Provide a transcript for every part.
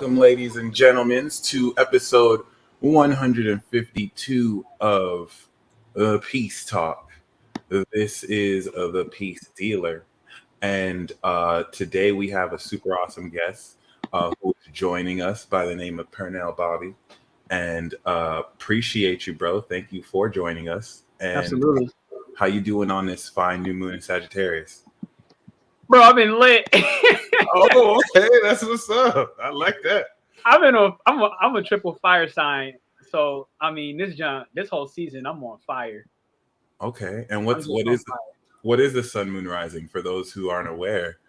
Welcome, ladies and gentlemen, to episode 152 of the Peace Talk. This is the Peace Dealer, and today we have a super awesome guest who is joining us by the name of Pernell Bobby. And appreciate you, bro. Thank you for joining us. And absolutely. How you doing on this fine new moon in Sagittarius? Bro, I've been lit. Oh, okay, that's what's up. I like that. I'm a triple fire sign. So I mean this whole season I'm on fire. Okay. And what is the sun moon rising for those who aren't aware?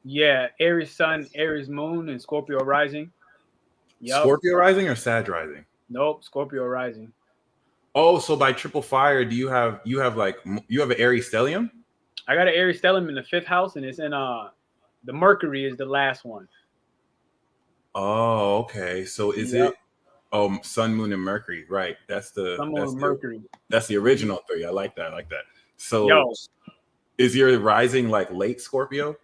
Yeah, Aries sun, Aries moon, and Scorpio rising. Yep. Scorpio rising or Sag rising? Nope, Scorpio rising. Oh, so by triple fire, do you have an Aries stellium? I got an Aries stellium in the 5th house, and it's in the Mercury is the last one. Oh, okay. So is it Sun, Moon, and Mercury? Right. That's the Sun, Moon, Mercury. That's the original 3. I like that. So is your rising like late Scorpio?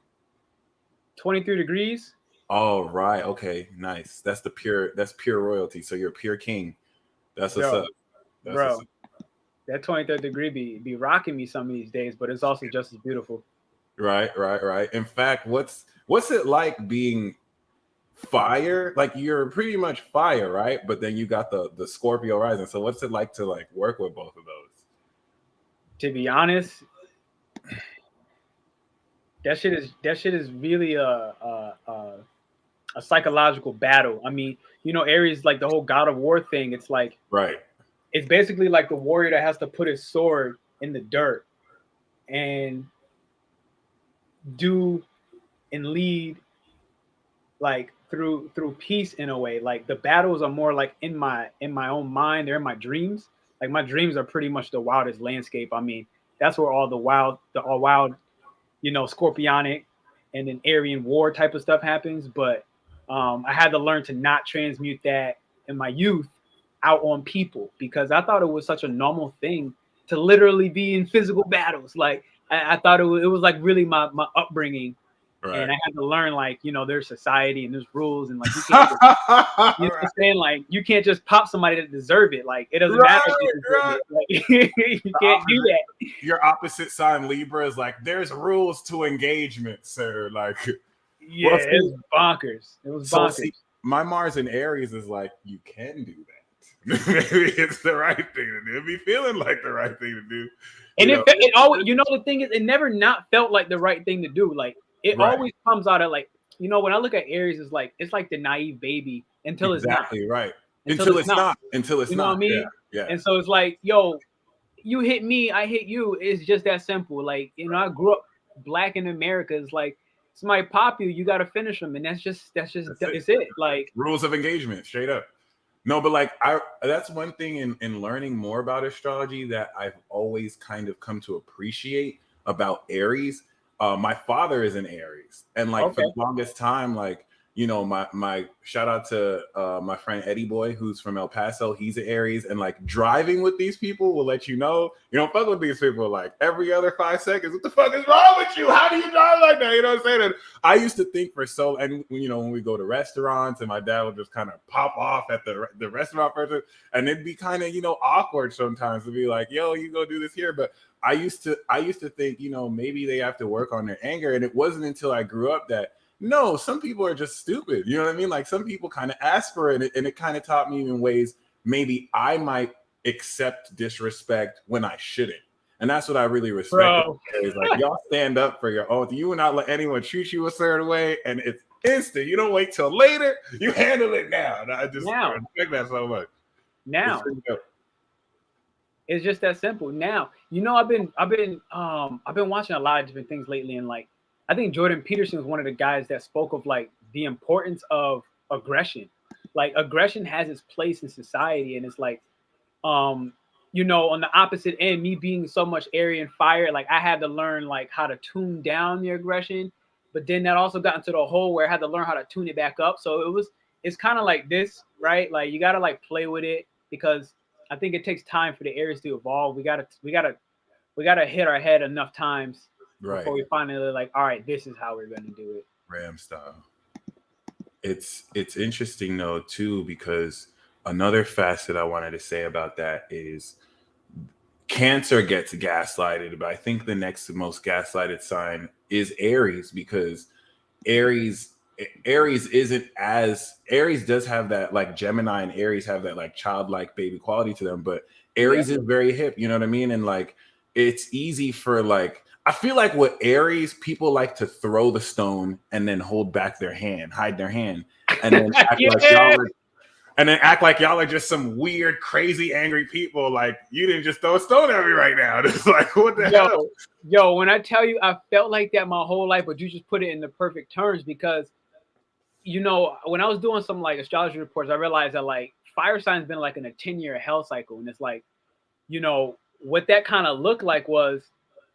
23 degrees. Oh, right. Okay, nice. That's pure royalty. So you're a pure king. That's what's up. Bro. That 23rd degree be rocking me some of these days, but it's also just as beautiful. Right. In fact, what's it like being fire? Like you're pretty much fire, right? But then you got the Scorpio rising. So what's it like to like work with both of those? To be honest, that shit is really a psychological battle. I mean, Aries, like the whole God of War thing. It's like it's basically like the warrior that has to put his sword in the dirt and do and lead like through peace in a way. Like the battles are more like in my own mind. They're in my dreams. Like my dreams are pretty much the wildest landscape. I mean, that's where all wild, Scorpionic and then Aryan war type of stuff happens. But I had to learn to not transmute that in my youth out on people, because I thought it was such a normal thing to literally be in physical battles. Like I thought it was like really my upbringing. Right. And I had to learn, like, there's society and there's rules, and like you can't just, you know what I'm saying? Like you can't just pop somebody that deserve it. Like it doesn't matter if you deserve it. Like, you can't do that. Your opposite sign Libra is like, there's rules to engagement, sir. Like yeah, it was bonkers. It was bonkers. See, my Mars in Aries is like, you can do that. Maybe it's the right thing to do. It'd be feeling like the right thing to do. And it always, the thing is, it never not felt like the right thing to do. Like it always comes out of like, when I look at Aries, it's like the naive baby until it's not. Exactly right. Until it's not. You know what I mean? Yeah. And so it's like, yo, you hit me, I hit you. It's just that simple. Like, I grew up black in America. It's like somebody pop you, you got to finish them, and that's it. Like rules of engagement, straight up. No, but like that's one thing in learning more about astrology that I've always kind of come to appreciate about Aries. My father is an Aries, and like for the longest time, like my shout out to my friend Eddie Boy, who's from El Paso. He's an Aries, and like driving with these people will let you know fuck with these people like every other 5 seconds. What the fuck is wrong with you? How do you drive like that? You know what I'm saying? And I used to think and when we go to restaurants, and my dad would just kind of pop off at the restaurant person, and it'd be kind of awkward sometimes to be like, yo, you go do this here, but I used to think maybe they have to work on their anger, and it wasn't until I grew up that. No, some people are just stupid. You know what I mean? Like some people kind of ask for it, and it kind of taught me in ways maybe I might accept disrespect when I shouldn't. And that's what I really respect. Is like y'all stand up for your own. You will not let anyone treat you a certain way, and it's instant. You don't wait till later. You handle it now. And I just respect that so much. Now it's just that simple. Now I've been watching a lot of different things lately, and like. I think Jordan Peterson was one of the guys that spoke of like the importance of aggression. Like aggression has its place in society, and it's like, on the opposite end, me being so much Aryan fire, like I had to learn like how to tune down the aggression, but then that also got into the hole where I had to learn how to tune it back up. So it's kind of like this, right? Like you gotta like play with it, because I think it takes time for the Aries to evolve. We gotta hit our head enough times. Before we finally like, all right, this is how we're going to do it. Ram style. It's interesting though too, because another facet I wanted to say about that is Cancer gets gaslighted, but I think the next most gaslighted sign is Aries, because Aries Aries does have that, like Gemini and Aries have that like childlike baby quality to them, but Yeah. Aries is very hip, you know what I mean? And like it's easy for like, I feel like with Aries, people like to throw the stone and then hold back their hand, hide their hand, and then act like Yeah. y'all are just some weird, crazy, angry people. Like you didn't just throw a stone at me right now. It's like, what the hell? Yo, when I tell you I felt like that my whole life, but you just put it in the perfect terms, because you know, when I was doing some like astrology reports, I realized that like fire signs been like in a 10-year hell cycle. And it's like, you know, what that kind of looked like was,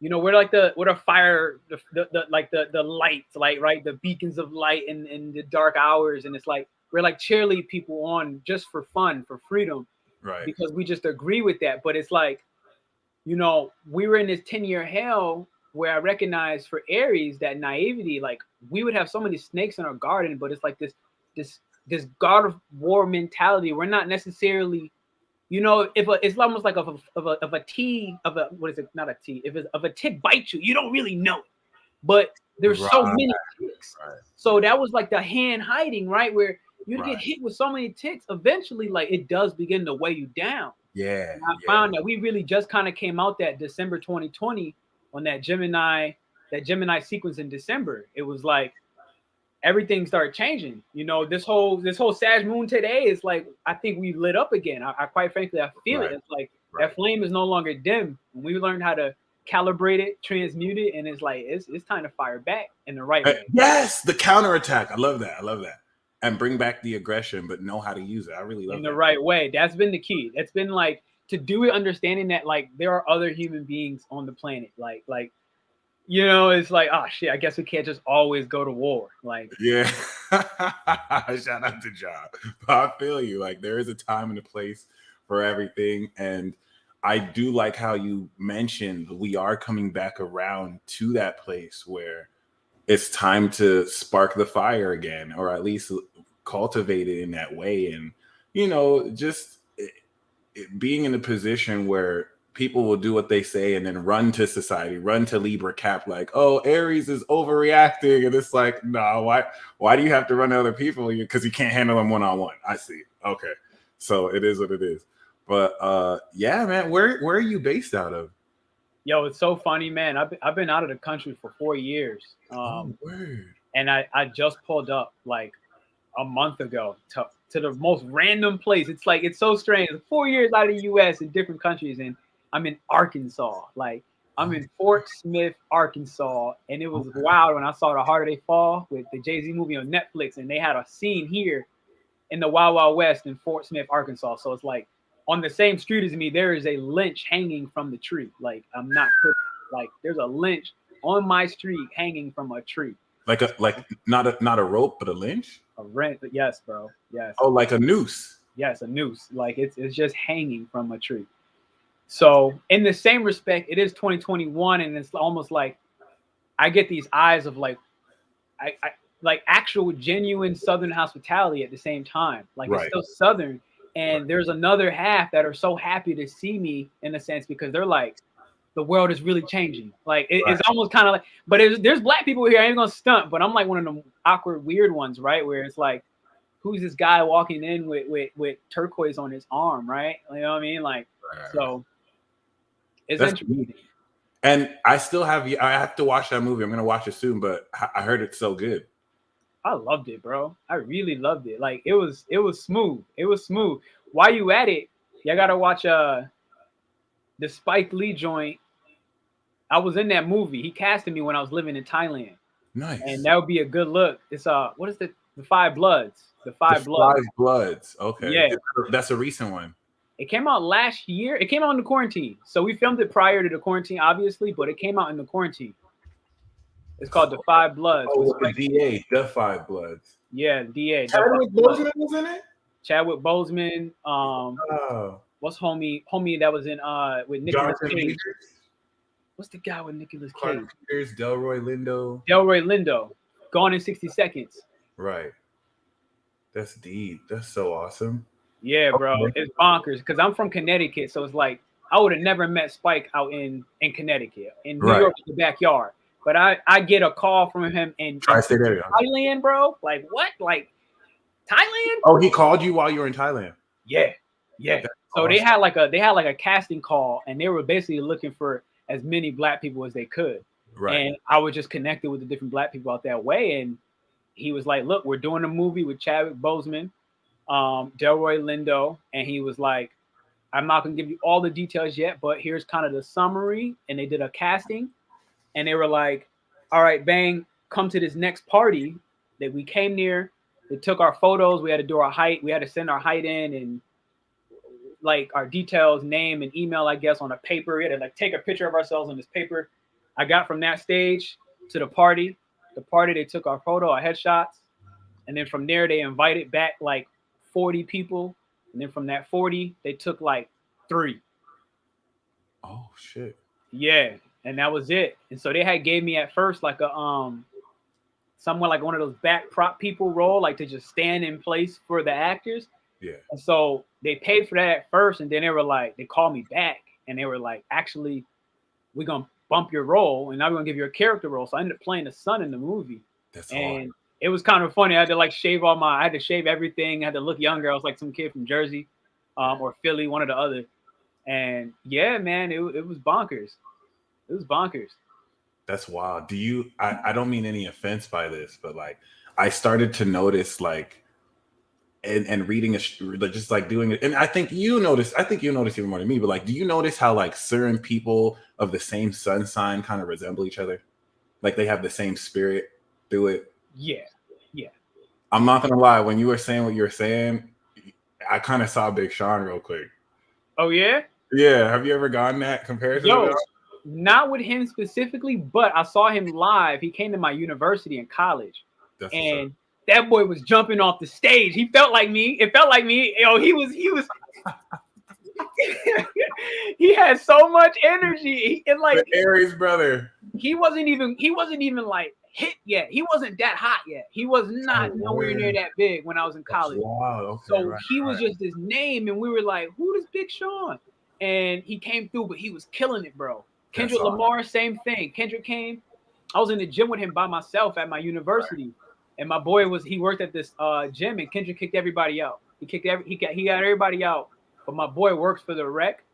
you know, we're the fire, the lights, like, right, the beacons of light in the dark hours. And it's like we're like cheerlead people on just for fun, for freedom, Right. because we just agree with that. But it's like, you know, we were in this 10-year hell where I recognized for Aries that naivety, like we would have so many snakes in our garden, but it's like this God of War mentality. We're not necessarily, you know, it's almost like of a tea, of a, what is it? Not a tea. If it's of a tick bites you, you don't really know it. But there's so Right. many ticks. Right. So that was like the hand hiding, right? Where you Right. get hit with so many ticks, eventually, like it does begin to weigh you down. Yeah. And I found that we really just kind of came out that December 2020 on that Gemini sequence in December. It was like everything started changing. You know, this whole Sag moon today is like, I think we lit up again. I quite frankly, I feel Right. it. It's like Right. that flame is no longer dim. And we learned how to calibrate it, transmute it, and it's like it's time to fire back in the right way. Yes, the counterattack. I love that. I love that. And bring back the aggression, but know how to use it. I really love In that. the right way. That's been the key. It's been like to do it, understanding that like there are other human beings on the planet. Like you know, it's like, oh shit, I guess we can't just always go to war. Like, Yeah. Shout out to John. I feel you. Like there is a time and a place for everything. And I do like how you mentioned we are coming back around to that place where it's time to spark the fire again, or at least cultivate it in that way. And, you know, just being in a position where people will do what they say and then run to society, run to Libra Cap, like, oh, Aries is overreacting. And it's like, no, why do you have to run to other people? Because you can't handle them one-on-one. I see. Okay. So it is what it is. But yeah, man, where are you based out of? yo, it's so funny, man. I've been out of the country for 4 years. Oh, word. And I just pulled up like a month ago to the most random place. It's like, it's so strange. 4 years out of the US in different countries, and I'm in Arkansas. Like I'm in Fort Smith, Arkansas, and it was wild when I saw The Harder They Fall with the Jay-Z movie on Netflix, and they had a scene here in the Wild Wild West in Fort Smith, Arkansas. So it's like on the same street as me, there is a lynch hanging from the tree. Like I'm not kidding. Like there's a lynch on my street hanging from a tree. Like not a rope, but a lynch? A rent, yes, bro. Yes. Oh, like a noose. Yes, a noose. Like it's just hanging from a tree. So in the same respect, it is 2021, and it's almost like I get these eyes of like I like actual genuine Southern hospitality at the same time. Like Right. it's still Southern, and there's another half that are so happy to see me in a sense, because they're like, the world is really changing. Like it's almost kind of like, but there's black people here. I ain't gonna stunt, but I'm like one of them awkward, weird ones, right? Where it's like, who's this guy walking in with turquoise on his arm, right? You know what I mean? Like, so it's That's interesting. neat. And I have to watch that movie. I'm gonna watch it soon, but I heard it's so good. I loved it, bro. I really loved it. Like it was smooth. It was smooth. While you at it, y'all gotta watch the Spike Lee joint. I was in that movie. He casted me when I was living in Thailand. Nice. And that would be a good look. It's what is the Five Bloods? The Five Bloods. Bloods. Okay. Yeah. That's a recent one. It came out last year. It came out in the quarantine. So we filmed it prior to the quarantine, obviously, but it came out in the quarantine. It's called The Five Bloods. Oh, with the DA, The Five Bloods. Yeah, DA. Chadwick Boseman was in it? Chadwick Boseman. What's homie that was in with Nicolas Cage? What's the guy with Nicolas Cage? Peters, Delroy Lindo. Gone in 60 Seconds. Right. That's deep. That's so awesome. Yeah, bro, Okay. it's bonkers because I'm from Connecticut, so it's like I would have never met Spike out in Connecticut. In New Right. York, it's the backyard. But I get a call from him in Tri-state area. Thailand, bro. Like what? Like Thailand? Oh, he called you while you were in Thailand. Yeah, yeah. That's So awesome. they had like a casting call, and they were basically looking for as many black people as they could. Right. And I was just connected with the different black people out that way. And he was like, "Look, we're doing a movie with Chadwick Boseman, Delroy Lindo," and he was like, "I'm not gonna give you all the details yet, but here's kind of the summary." And they did a casting, and they were like, "All right, bang, come to this next party that we came near." They took our photos. We had to do our height. We had to send our height in and like our details, name and email, I guess, on a paper. We had to like take a picture of ourselves on this paper. I got from that stage to the party. The party, they took our photo, our headshots. And then from there, they invited back like 40 people. And then from that 40, they took like 3. Oh shit. Yeah. And that was it. And so they had gave me at first like a somewhat like one of those back prop people role, like to just stand in place for the actors. Yeah. And so they paid for that at first, and then they were like, they called me back, and they were like, actually, we're gonna bump your role, and now we're gonna give you a character role. So I ended up playing the son in the movie. That's and hard. it was kind of funny. I had to like I had to shave everything. I had to look younger. I was like some kid from Jersey, or Philly, one or the other. And yeah, man, it was bonkers. It was bonkers. That's wild. I don't mean any offense by this, but like I started to notice like and reading just like doing it. And I think you notice even more than me, but like, do you notice how like certain people of the same sun sign kind of resemble each other? Like they have the same spirit through it. Yeah. Yeah. I'm not gonna lie, when you were saying what you were saying, I kind of saw Big Sean real quick. Oh yeah? Yeah. Have you ever gotten that comparison? Yo, not with him specifically, but I saw him live. He came to my university in college. That's and that boy was jumping off the stage. He felt like me. It felt like me. Yo, he was he had so much energy. And like the Aries brother. He wasn't even like hit yet. He wasn't that hot yet. He was not nowhere near that big when I was in college. Wow. Okay, so he was just this name, and we were like, who is Big Sean? And he came through, but he was killing it, bro. Kendrick Lamar, same thing. Kendrick came. I was in the gym with him by myself at my university. And my boy he worked at this gym, and Kendrick kicked everybody out. He got everybody out. But my boy works for the rec,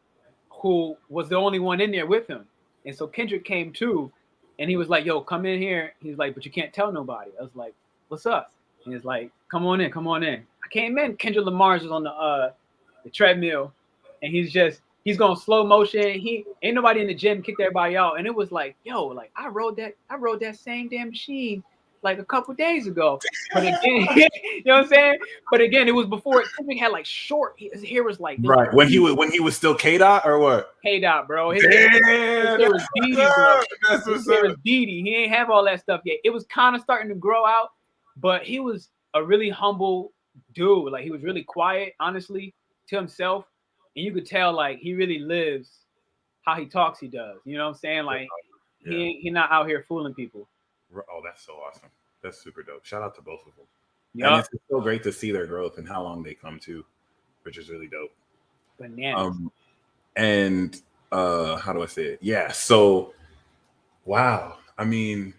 who was the only one in there with him. And so Kendrick came too, and he was like, yo, come in here. He's like, but you can't tell nobody. I was like, what's up? And he's like, come on in. I came in. Kendrick Lamar is on the treadmill, and he's going slow motion. He ain't nobody in the gym, kicked everybody out. And it was like, yo, like I rode that same damn machine like a couple days ago. But again, you know what I'm saying? But again, it was before Kendrick had like short. His hair was like right when he was still K-Dot or what? K-Dot, bro. His hair was beady, bro. That's his hair was beady. He ain't have all that stuff yet. It was kind of starting to grow out, but he was a really humble dude. Like he was really quiet, honestly, to himself, and you could tell like he really lives how he talks. He does. You know what I'm saying? Like he not out here fooling people. Oh, that's so awesome. That's super dope. Shout out to both of them. Yep. And it's so great to see their growth and how long they come to, which is really dope. Bananas. And how do I say it? Yeah. So, wow. I mean,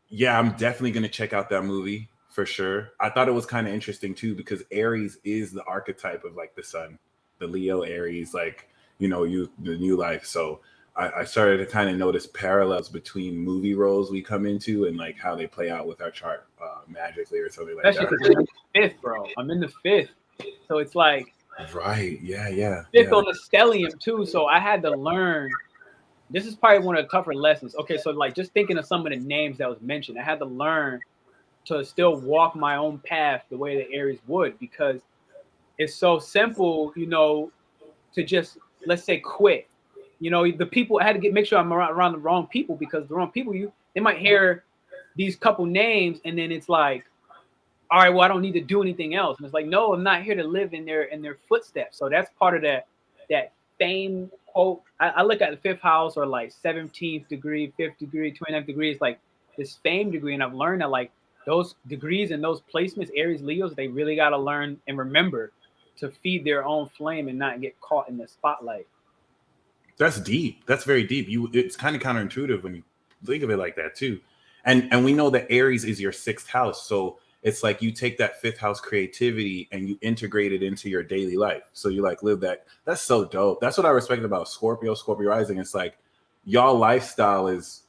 yeah, I'm definitely going to check out that movie for sure. I thought it was kind of interesting too, because Aries is the archetype of like the sun, the Leo Aries, like, the new life. So I started to kind of notice parallels between movie roles we come into and like how they play out with our chart magically or something like that. I'm in the 5th, bro. I'm in the 5th. So it's like, right. Yeah. 5th on the stellium too. So I had to learn. This is probably one of the tougher lessons. Okay, so like just thinking of some of the names that was mentioned, I had to learn to still walk my own path the way that Aries would, because it's so simple, to just, let's say, quit. The people, I had to make sure I'm around the wrong people, because the wrong people, they might hear these couple names and then it's like, all right, well, I don't need to do anything else. And it's like, no, I'm not here to live in their footsteps. So that's part of that fame quote. I look at the 5th house, or like 17th degree, 5th degree, 29th degree. It's like this fame degree. And I've learned that like those degrees and those placements, Aries, Leos, they really got to learn and remember to feed their own flame and not get caught in the spotlight. That's deep. That's very deep. It's kind of counterintuitive when you think of it like that too. And we know that Aries is your 6th house. So it's like you take that 5th house creativity and you integrate it into your daily life. So you like live that. That's so dope. That's what I respect about Scorpio rising. It's like y'all lifestyle is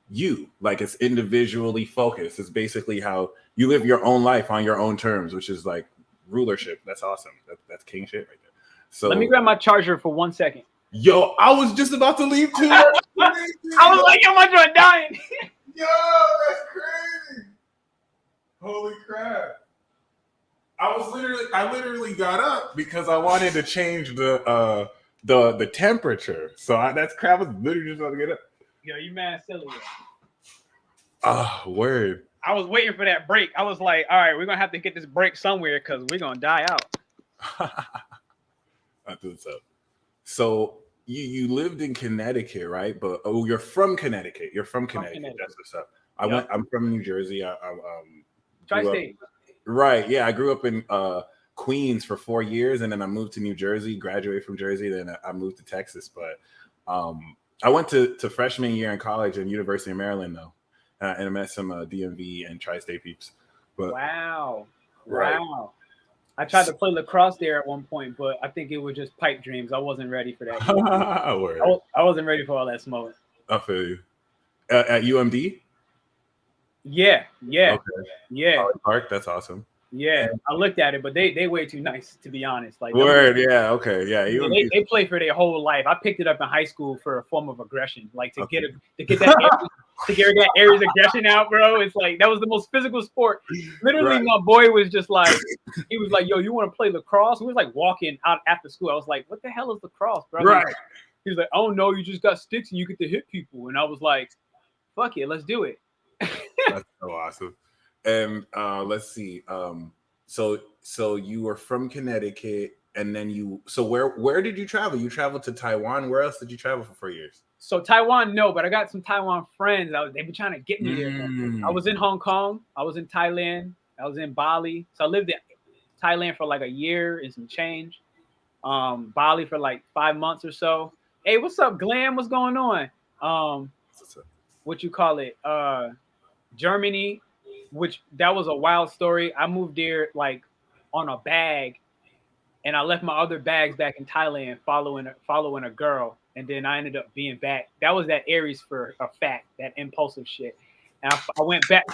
you, like it's individually focused. It's basically how you live your own life on your own terms, which is like rulership. That's awesome. That's king shit right there. So let me grab my charger for 1 second. Yo, I was just about to leave too. I was like, yo, my joint dying. Yo, that's crazy. Holy crap. I literally got up because I wanted to change the temperature. So that's crap. I was literally just about to get up. Yo, you mad silly. Word. I was waiting for that break. I was like, all right, we're gonna have to get this break somewhere because we're gonna die out. I threw this up. So you lived in Connecticut, right? But you're from Connecticut. You're from Connecticut. That's what's up. I'm from New Jersey. Tri-state. Right. Yeah, I grew up in Queens for 4 years, and then I moved to New Jersey. Graduated from Jersey, then I moved to Texas. But I went to freshman year in college at University of Maryland, though, and I met some DMV and Tri-State peeps. But wow. Right. Wow. I tried to play lacrosse there at one point, but I think it was just pipe dreams. I wasn't ready for that. I wasn't ready for all that smoke. I feel you. At UMD? Yeah. Okay. Yeah. Park, that's awesome. Yeah, I looked at it, but they way too nice, to be honest. Like word, yeah, okay, yeah. They play for their whole life. I picked it up in high school for a form of aggression, like to get that Aries aggression out, bro. It's like that was the most physical sport. Literally, my boy was just like, he was like, "Yo, you want to play lacrosse?" We was like walking out after school. I was like, "What the hell is lacrosse, bro?" Right. He was like, "Oh no, you just got sticks and you get to hit people." And I was like, "Fuck it, let's do it." That's so awesome. And let's see. So you were from Connecticut, and then where did you travel? You traveled to Taiwan. Where else did you travel for 4 years? So Taiwan, no, but I got some Taiwan friends. They've been trying to get me there. I was in Hong Kong. I was in Thailand. I was in Bali. So I lived in Thailand for like a year and some change. Bali for like 5 months or so. Hey, what's up, Glam? What's going on? What you call it? Germany, which that was a wild story. I moved there like on a bag, and I left my other bags back in Thailand following a girl, and then I ended up being back. That was that Aries for a fact, that impulsive shit. And I went back.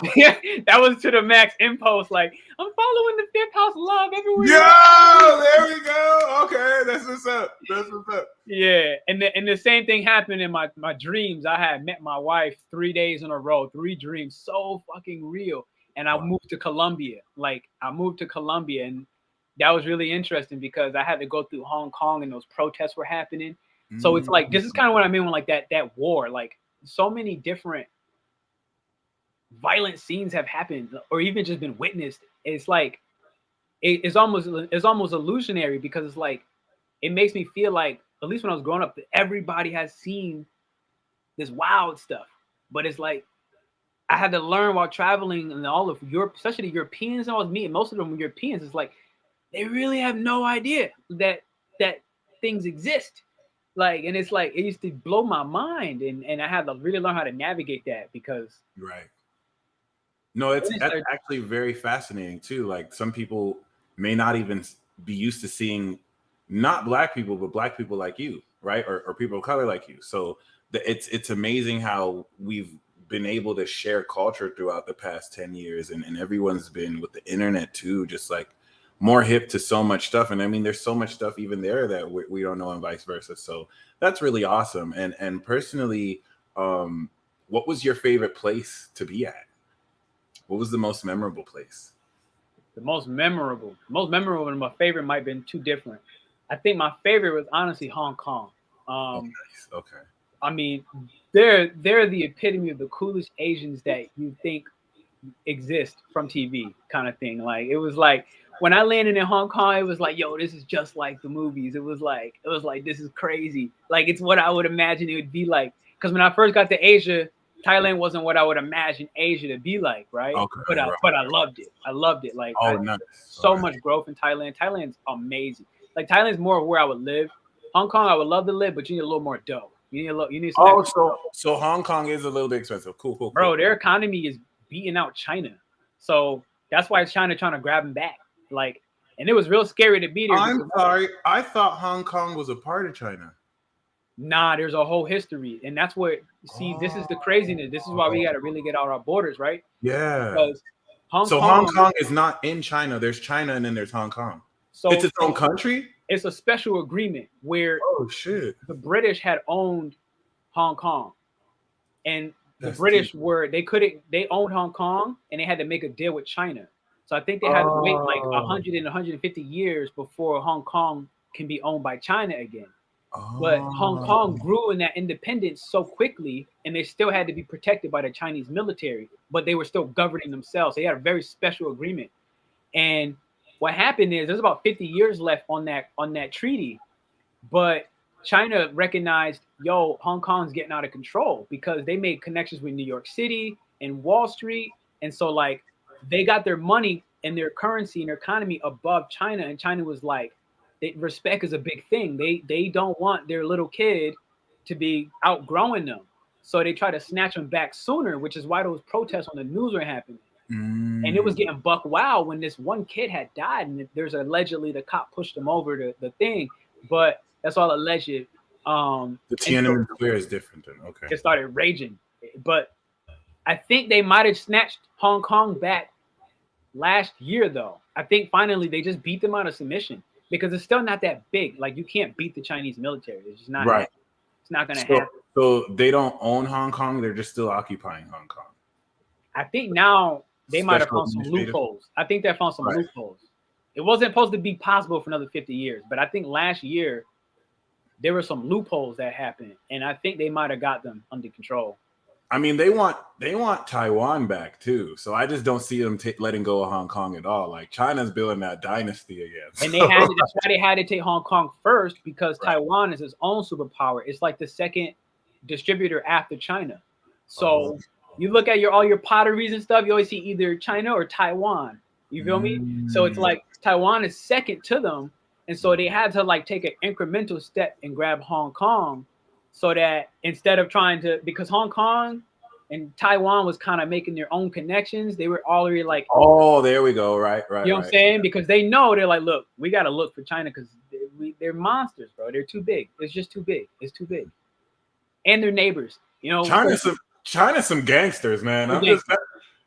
That was to the max impulse. Like, I'm following the 5th house love everywhere. Yo, there we go. Okay, that's what's up. Yeah, and the same thing happened in my dreams. I had met my wife 3 days in a row, 3 dreams, so fucking real. And I moved to Colombia. And that was really interesting because I had to go through Hong Kong and those protests were happening. So it's like, this is kind of what I mean when like that war, like so many different violent scenes have happened or even just been witnessed. It's like, it's almost illusionary because it's like, it makes me feel like, at least when I was growing up, that everybody has seen this wild stuff. But it's like, I had to learn while traveling, and all of Europe, especially the Europeans I was meeting, most of them were Europeans. It's like, they really have no idea that things exist. Like, and it's like, it used to blow my mind. And I had to really learn how to navigate that because. Right. No, that's actually very fascinating too. Like some people may not even be used to seeing not Black people, but Black people like you, right? Or people of color like you. So it's amazing how we've been able to share culture throughout the past 10 years. And everyone's been with the internet too, just like more hip to so much stuff. And I mean, there's so much stuff even there that we don't know and vice versa. So that's really awesome. And personally, what was your favorite place to be at? What was the most memorable place? The most memorable and my favorite might have been two different. I think my favorite was honestly Hong Kong. Okay. I mean, they're the epitome of the coolest Asians that you think exist from TV kind of thing. Like, it was like when I landed in Hong Kong, it was like, yo, this is just like the movies. It was like, this is crazy. Like, it's what I would imagine it would be like. Because when I first got to Asia, Thailand wasn't what I would imagine Asia to be like, right? Okay, But right. I loved it. I loved it. Like Oh, nice. so much growth in Thailand. Thailand's amazing. Like Thailand's more of where I would live. Hong Kong, I would love to live, but you need a little more dough. You need some. Oh, so Hong Kong is a little bit expensive. Cool. Bro, their economy is beating out China, so that's why China trying to grab them back. Like, and it was real scary to be there. I'm sorry, I thought Hong Kong was a part of China. Nah, there's a whole history, and that's what. See, this is the craziness. This is why we got to really get out our borders, right? Yeah. Because Hong Kong is not in China. There's China, and then there's Hong Kong. So it's its own country. It's a special agreement where the British had owned Hong Kong, and the British they owned Hong Kong, and they had to make a deal with China. So I think they had to wait like 100 and 150 years before Hong Kong can be owned by China again. But Hong Kong grew in that independence so quickly, and they still had to be protected by the Chinese military, but they were still governing themselves. They had a very special agreement. And what happened is there's about 50 years left on that treaty, but China recognized, Hong Kong's getting out of control because they made connections with New York City and Wall Street. And so like they got their money and their currency and their economy above China. And China was like, respect is a big thing. They don't want their little kid to be outgrowing them. So they try to snatch them back sooner, which is why those protests on the news were happening. And it was getting buck wild when this one kid had died. And there's allegedly the cop pushed him over the thing. But that's all alleged. The Tiananmen Square is different then. Okay. It started raging. But I think they might have snatched Hong Kong back last year, though. I think finally they just beat them out of submission. Because it's still not that big. Like you can't beat the Chinese military. It's just not right. It's not going to happen. So they don't own Hong Kong. They're just still occupying Hong Kong. I think now they might have found some loopholes. I think they found some loopholes. It wasn't supposed to be possible for another 50 years, but I think last year there were some loopholes that happened, and I think they might have got them under control. I mean, they want Taiwan back too, so I just don't see them letting go of Hong Kong at all. Like China's building that dynasty again, and that's why they had to take Hong Kong first because Taiwan is its own superpower. It's like the second distributor after China. So you look at all your potteries and stuff, you always see either China or Taiwan. You feel me? So it's like Taiwan is second to them, and so they had to like take an incremental step and grab Hong Kong. So that instead of trying to, because Hong Kong and Taiwan was kind of making their own connections, they were already like, oh, there we go, right. You know what I'm saying? Because they know they're like, look, we got to look for China because they're monsters, bro. They're too big. It's just too big. It's too big. And they're neighbors. You know, China's some gangsters, man.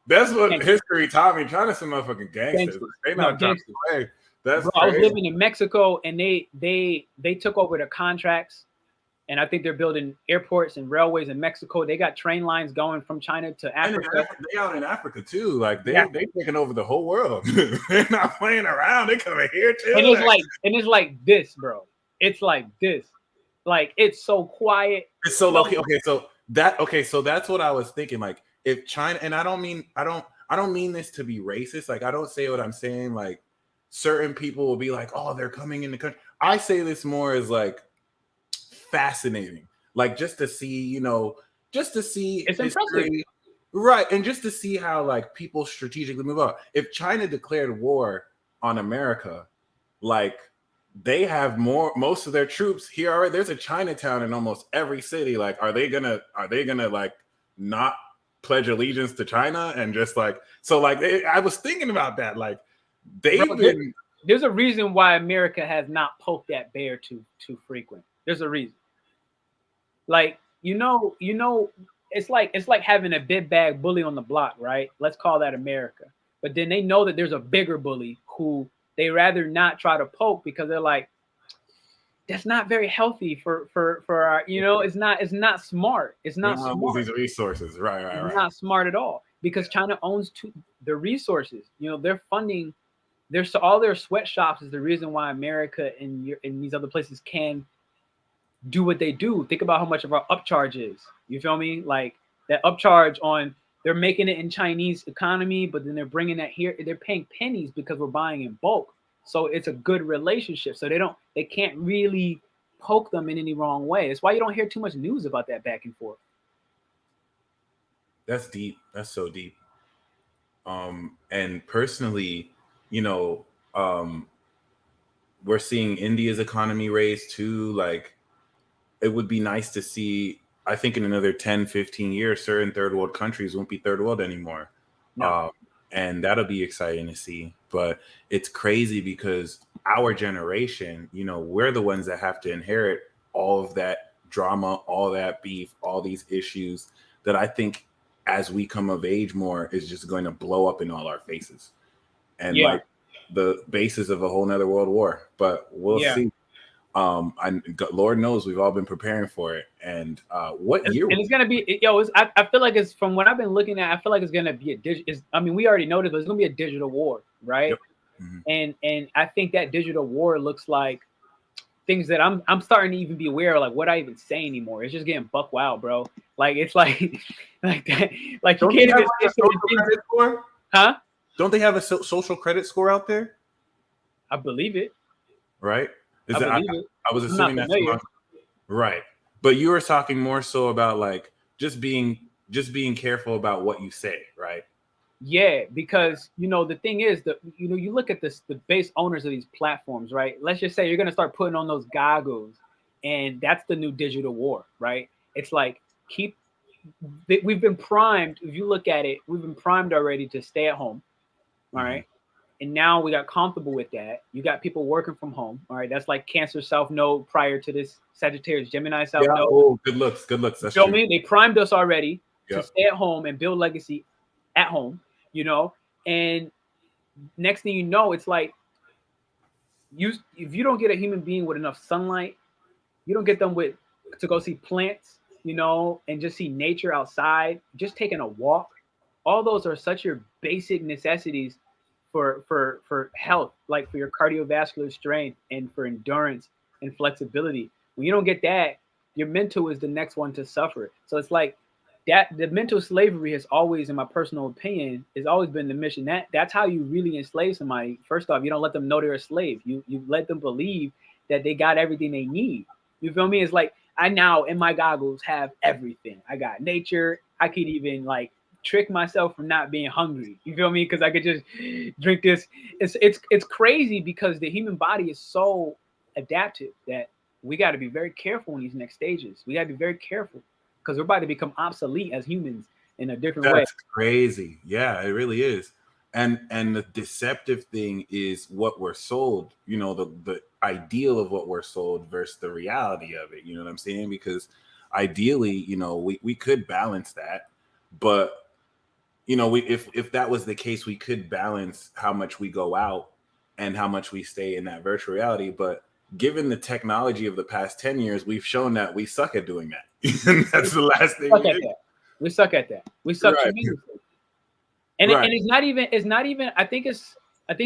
That's what history taught me. China's some motherfucking gangsters. They not gangsters. That's bro, I was living in Mexico, and they took over the contracts. And I think they're building airports and railways in Mexico. They got train lines going from China to Africa. They out in Africa too. Like they taking over the whole world. They're not playing around. They coming here too. And it's like this, bro. It's like this. Like it's so quiet. It's so low key. So that's what I was thinking. Like if China, and I don't mean this to be racist. Like I don't say what I'm saying. Like certain people will be like, oh, they're coming in the country. I say this more as like fascinating, like just to see it's impressive, right? And just to see how like people strategically move out. If China declared war on America, like they have most of their troops here already. There's a Chinatown in almost every city. Like, are they gonna like not pledge allegiance to China and just like so? Like, I was thinking about that. Like, there's a reason why America has not poked that bear too frequent. There's a reason. Like, you know, it's like having a big bag bully on the block, right? Let's call that America. But then they know that there's a bigger bully who they rather not try to poke because they're like, that's not very healthy for our, it's not smart. It's not smart. These resources, right. It's not smart at all because China owns the resources. They're funding. All their sweatshops is the reason why America and these other places can do what they do. Think about how much of our upcharge is. You feel me? Like that upcharge on, they're making it in Chinese economy, but then they're bringing that here. They're paying pennies because we're buying in bulk. So it's a good relationship. So they can't really poke them in any wrong way. That's why you don't hear too much news about that back and forth. That's deep. That's so deep. And personally, you know, we're seeing India's economy raise too. Like, it would be nice to see, I think in another 10, 15 years, certain third world countries won't be third world anymore. No. And that'll be exciting to see. But it's crazy because our generation, you know, we're the ones that have to inherit all of that drama, all that beef, all these issues that I think as we come of age more is just going to blow up in all our faces. And Yeah. like the basis of a whole nother world war. But we'll Yeah. see. Lord knows we've all been preparing for it. And what year? And it's gonna be, I feel like it's, from what I've been looking at, I feel like it's gonna be a digital. I mean, we already noticed, but it's gonna be a digital war, right? Yep. Mm-hmm. And I think that digital war looks like things that I'm starting to even be aware of, like what I even say anymore. It's just getting buck wild, bro. Like it's like like that. Like you can't even say certain things. Score? Huh? Don't they have a social credit score out there? I believe it. Right? I was assuming that's right. But you were talking more so about like just being careful about what you say, right? Yeah, because the thing is that you look at the base owners of these platforms, right? Let's just say you're gonna start putting on those goggles, and that's the new digital war, right? It's like we've been primed. If you look at it, we've been primed already to stay at home, all right? And now we got comfortable with that. You got people working from home, all right? That's like Cancer South Node prior to this Sagittarius Gemini South Node. Oh, good looks. That's Feel true. me? They primed us already to stay at home and build legacy at home, and next thing you know, it's like if you don't get a human being with enough sunlight, you don't get them to go see plants, and just see nature outside, just taking a walk. All those are such your basic necessities for health, like for your cardiovascular strength and for endurance and flexibility. When you don't get that, your mental is the next one to suffer. So it's like that the mental slavery has always, in my personal opinion, has always been the mission. That's how you really enslave somebody. First off, you don't let them know they're a slave. You let them believe that they got everything they need. You feel me? It's like I now in my goggles have everything. I got nature. I could even like trick myself from not being hungry. You feel me? Because I could just drink this. It's crazy because the human body is so adaptive that we got to be very careful in these next stages. We got to be very careful because we're about to become obsolete as humans in a different way. That's crazy. Yeah, it really is. And the deceptive thing is what we're sold, the ideal of what we're sold versus the reality of it. You know what I'm saying? Because ideally, we could balance that, but if that was the case, we could balance how much we go out and how much we stay in that virtual reality. But given the technology of the past 10 years, we've shown that we suck at doing that. And that's the last thing we suck at that. We suck right. tremendously. And it's not even, I think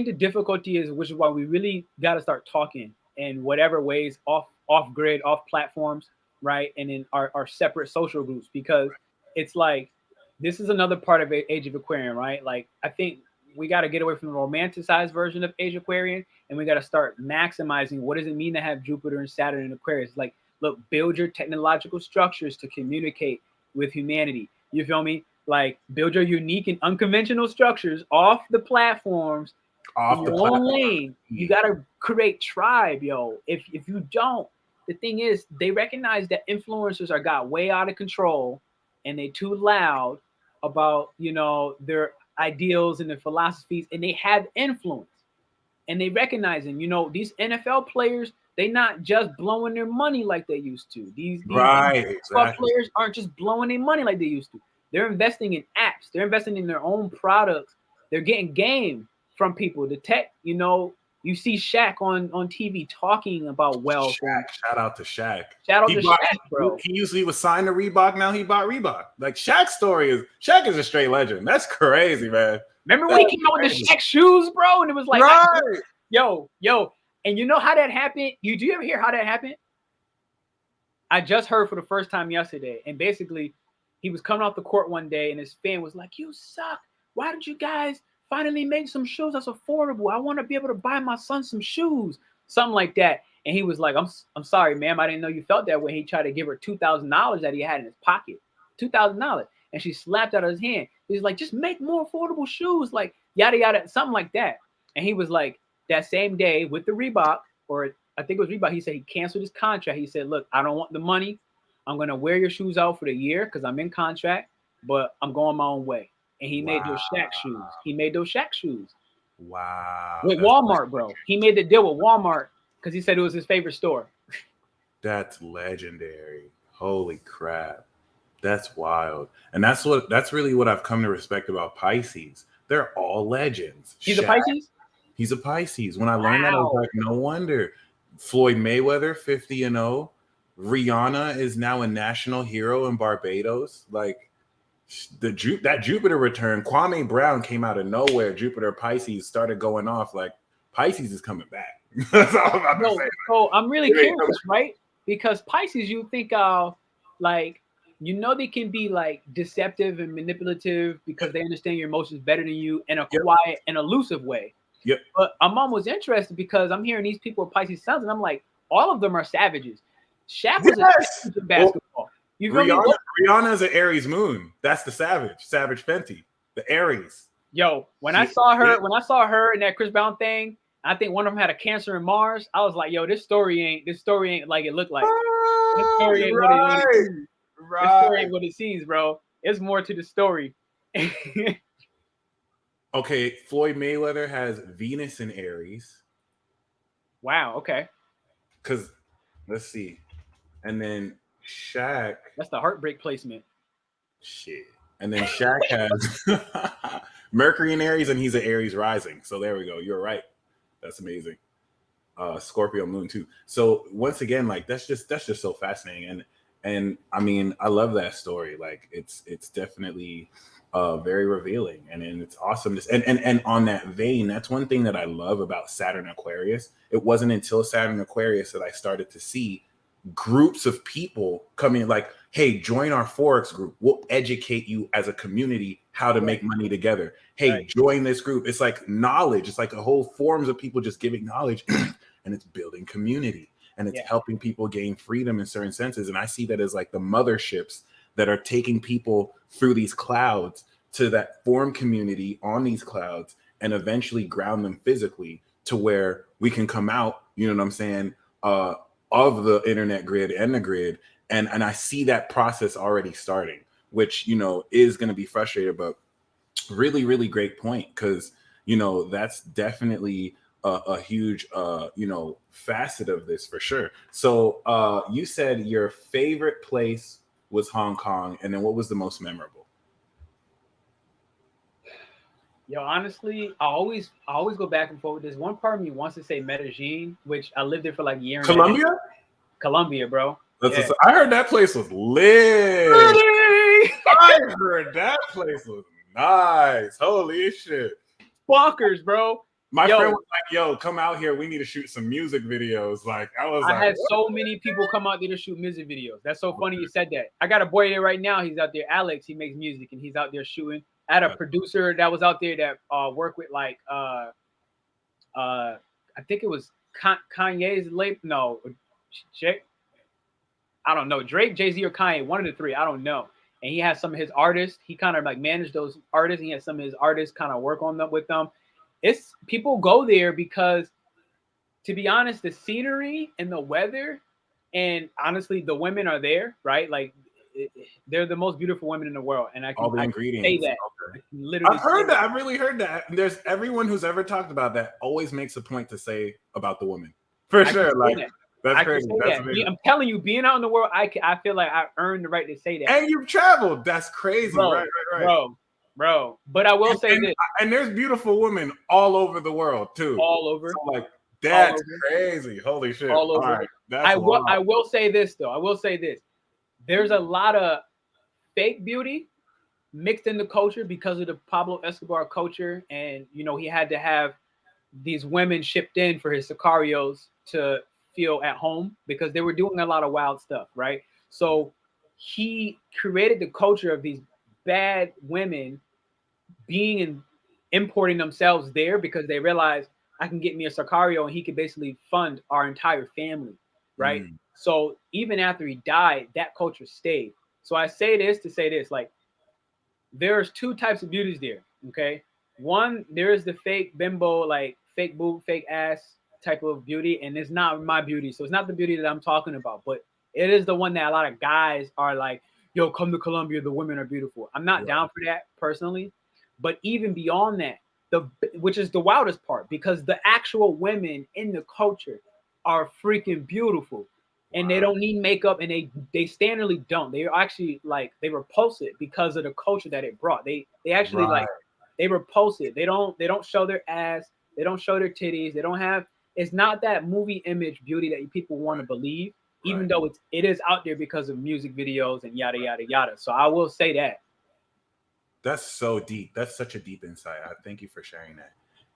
the difficulty is, which is why we really got to start talking in whatever ways, off grid, off platforms, right? And in our separate social groups, because it's like, this is another part of Age of Aquarian, right? Like, I think we got to get away from the romanticized version of Age of Aquarian, and we got to start maximizing what does it mean to have Jupiter and Saturn in Aquarius. Like, look, build your technological structures to communicate with humanity. You feel me? Like, build your unique and unconventional structures off the platforms, in your own lane. You got to create tribe, yo. If you don't, the thing is, they recognize that influencers got way out of control, and they too loud about their ideals and their philosophies, and they have influence, and they recognize them. These NFL players, they not just blowing their money like they used to. These players aren't just blowing their money like they used to. They're investing in apps. They're investing in their own products. They're getting game from people. The tech, you see Shaq on TV talking about wealth. Shout out to Shaq. Shaq, bro. He usually was signed to Reebok. Now he bought Reebok. Like, Shaq is a straight legend. That's crazy, man. Remember when he came out with the Shaq shoes, bro? And it was like, right. Yo. And you know how that happened? Do you ever hear how that happened? I just heard for the first time yesterday. And basically, he was coming off the court one day, and his fan was like, "You suck. Why did you guys finally make some shoes that's affordable? I want to be able to buy my son some shoes," something like that. And he was like, I'm sorry, ma'am. I didn't know you felt that way. He tried to give her $2,000 that he had in his pocket, $2,000. and she slapped out of his hand. He's like, just make more affordable shoes, like yada yada, something like that. And he was like, that same day with the Reebok, or I think it was Reebok, he said he canceled his contract. He said, look, I don't want the money. I'm gonna wear your shoes out for the year because I'm in contract, but I'm going my own way. And he made those Shaq shoes. He made those Shaq shoes. Wow. With Walmart, bro. He made the deal with Walmart because he said it was his favorite store. That's legendary. Holy crap. That's wild. And that's really what I've come to respect about Pisces. They're all legends. He's a Pisces? He's a Pisces. When I learned that, I was like, no wonder. Floyd Mayweather, 50-0. Rihanna is now a national hero in Barbados. Like that Jupiter return, Kwame Brown came out of nowhere. Jupiter Pisces started going off. Like Pisces is coming back. That's all I'm about to say. So I'm really curious, right? Because Pisces, you think like, you know, they can be like deceptive and manipulative because they understand your emotions better than you in a quiet and elusive way. Yep. But I'm almost interested because I'm hearing these people with Pisces sons, and I'm like, all of them are savages. Shaq was a savage in basketball. You feel me? Rihanna's an Aries moon. That's the Savage Fenty, the Aries. Yo, when I saw her in that Chris Brown thing, I think one of them had a cancer in Mars. I was like, yo, this story ain't like it looked like. This story ain't what it seems. This story ain't what it seems, bro. There's more to the story. Okay, Floyd Mayweather has Venus in Aries. Wow, okay. Because let's see. And then Shaq. That's the heartbreak placement. Shit. And then Shaq has Mercury in Aries, and he's an Aries rising. So there we go. You're right. That's amazing. Scorpio moon too. So once again, like that's just so fascinating. And I mean, I love that story. Like it's definitely very revealing, and it's awesome. And on that vein, that's one thing that I love about Saturn Aquarius. It wasn't until Saturn Aquarius that I started to see groups of people come in like, hey, join our Forex group. We'll educate you as a community how to make money together. Hey, join this group. It's like knowledge. It's like a whole forums of people just giving knowledge and it's building community and it's helping people gain freedom in certain senses. And I see that as like the motherships that are taking people through these clouds to that form community on these clouds and eventually ground them physically to where we can come out, you know what I'm saying, of the internet grid and the grid. And I see that process already starting, which, you know, is going to be frustrated, but really, really great point. Cause, you know, that's definitely a huge, you know, facet of this for sure. So you said your favorite place was Hong Kong. And then what was the most memorable? Yo, honestly, I always go back and forth. There's one part of me wants to say Medellin, which I lived there for like a year. Colombia? Colombia, bro. I heard that place was lit. I heard that place was nice. Holy shit. Bonkers, bro. My friend was like, yo, come out here. We need to shoot some music videos. Like, I had so many people come out there to shoot music videos. That's so funny you said that. I got a boy there right now. He's out there. Alex, he makes music and he's out there shooting. I had a producer that was out there that worked with like I think it was Kanye's label. No, I don't know. Drake, Jay-Z, or Kanye, one of the three. I don't know. And he has some of his artists. He kind of like managed those artists. He had some of his artists kind of work on them with them. It's people go there because, to be honest, the scenery and the weather, and honestly, the women are there, right? Like they're the most beautiful women in the world, and I can, all the ingredients. Say that. Okay. Literally, I've heard that. I've really heard that. There's everyone who's ever talked about that always makes a point to say about the women, for sure. Like that's crazy. That's amazing. I'm telling you, being out in the world, I feel like I earned the right to say that. And you've traveled. That's crazy. Bro, right. Bro. But I will say this. And there's beautiful women all over the world too. All over. So like that's crazy. Holy shit. All over. All right. I will say this though. I will say this. There's a lot of fake beauty mixed in the culture because of the Pablo Escobar culture, and you know he had to have these women shipped in for his sicarios to feel at home because they were doing a lot of wild stuff, right? So he created the culture of these bad women being and importing themselves there because they realized I can get me a sicario and he could basically fund our entire family, right? So even after he died, that culture stayed. So I say this to say this, like there's two types of beauties there. Okay, one, there is the fake bimbo, like fake boob, fake ass type of beauty, and it's not my beauty. So it's not the beauty that I'm talking about, but it is the one that a lot of guys are like, "Yo, come to Colombia, the women are beautiful." I'm not down for that personally, but even beyond that, the which is the wildest part, because the actual women in the culture are freaking beautiful, and they don't need makeup, and they standardly don't. They actually like they repulse it because of the culture that it brought. They actually like they repulse it. They don't show their ass. They don't show their titties. They don't have. It's not that movie image beauty that people want to believe, even though it is out there because of music videos and yada yada yada. So I will say that. That's so deep. That's such a deep insight. I thank you for sharing that.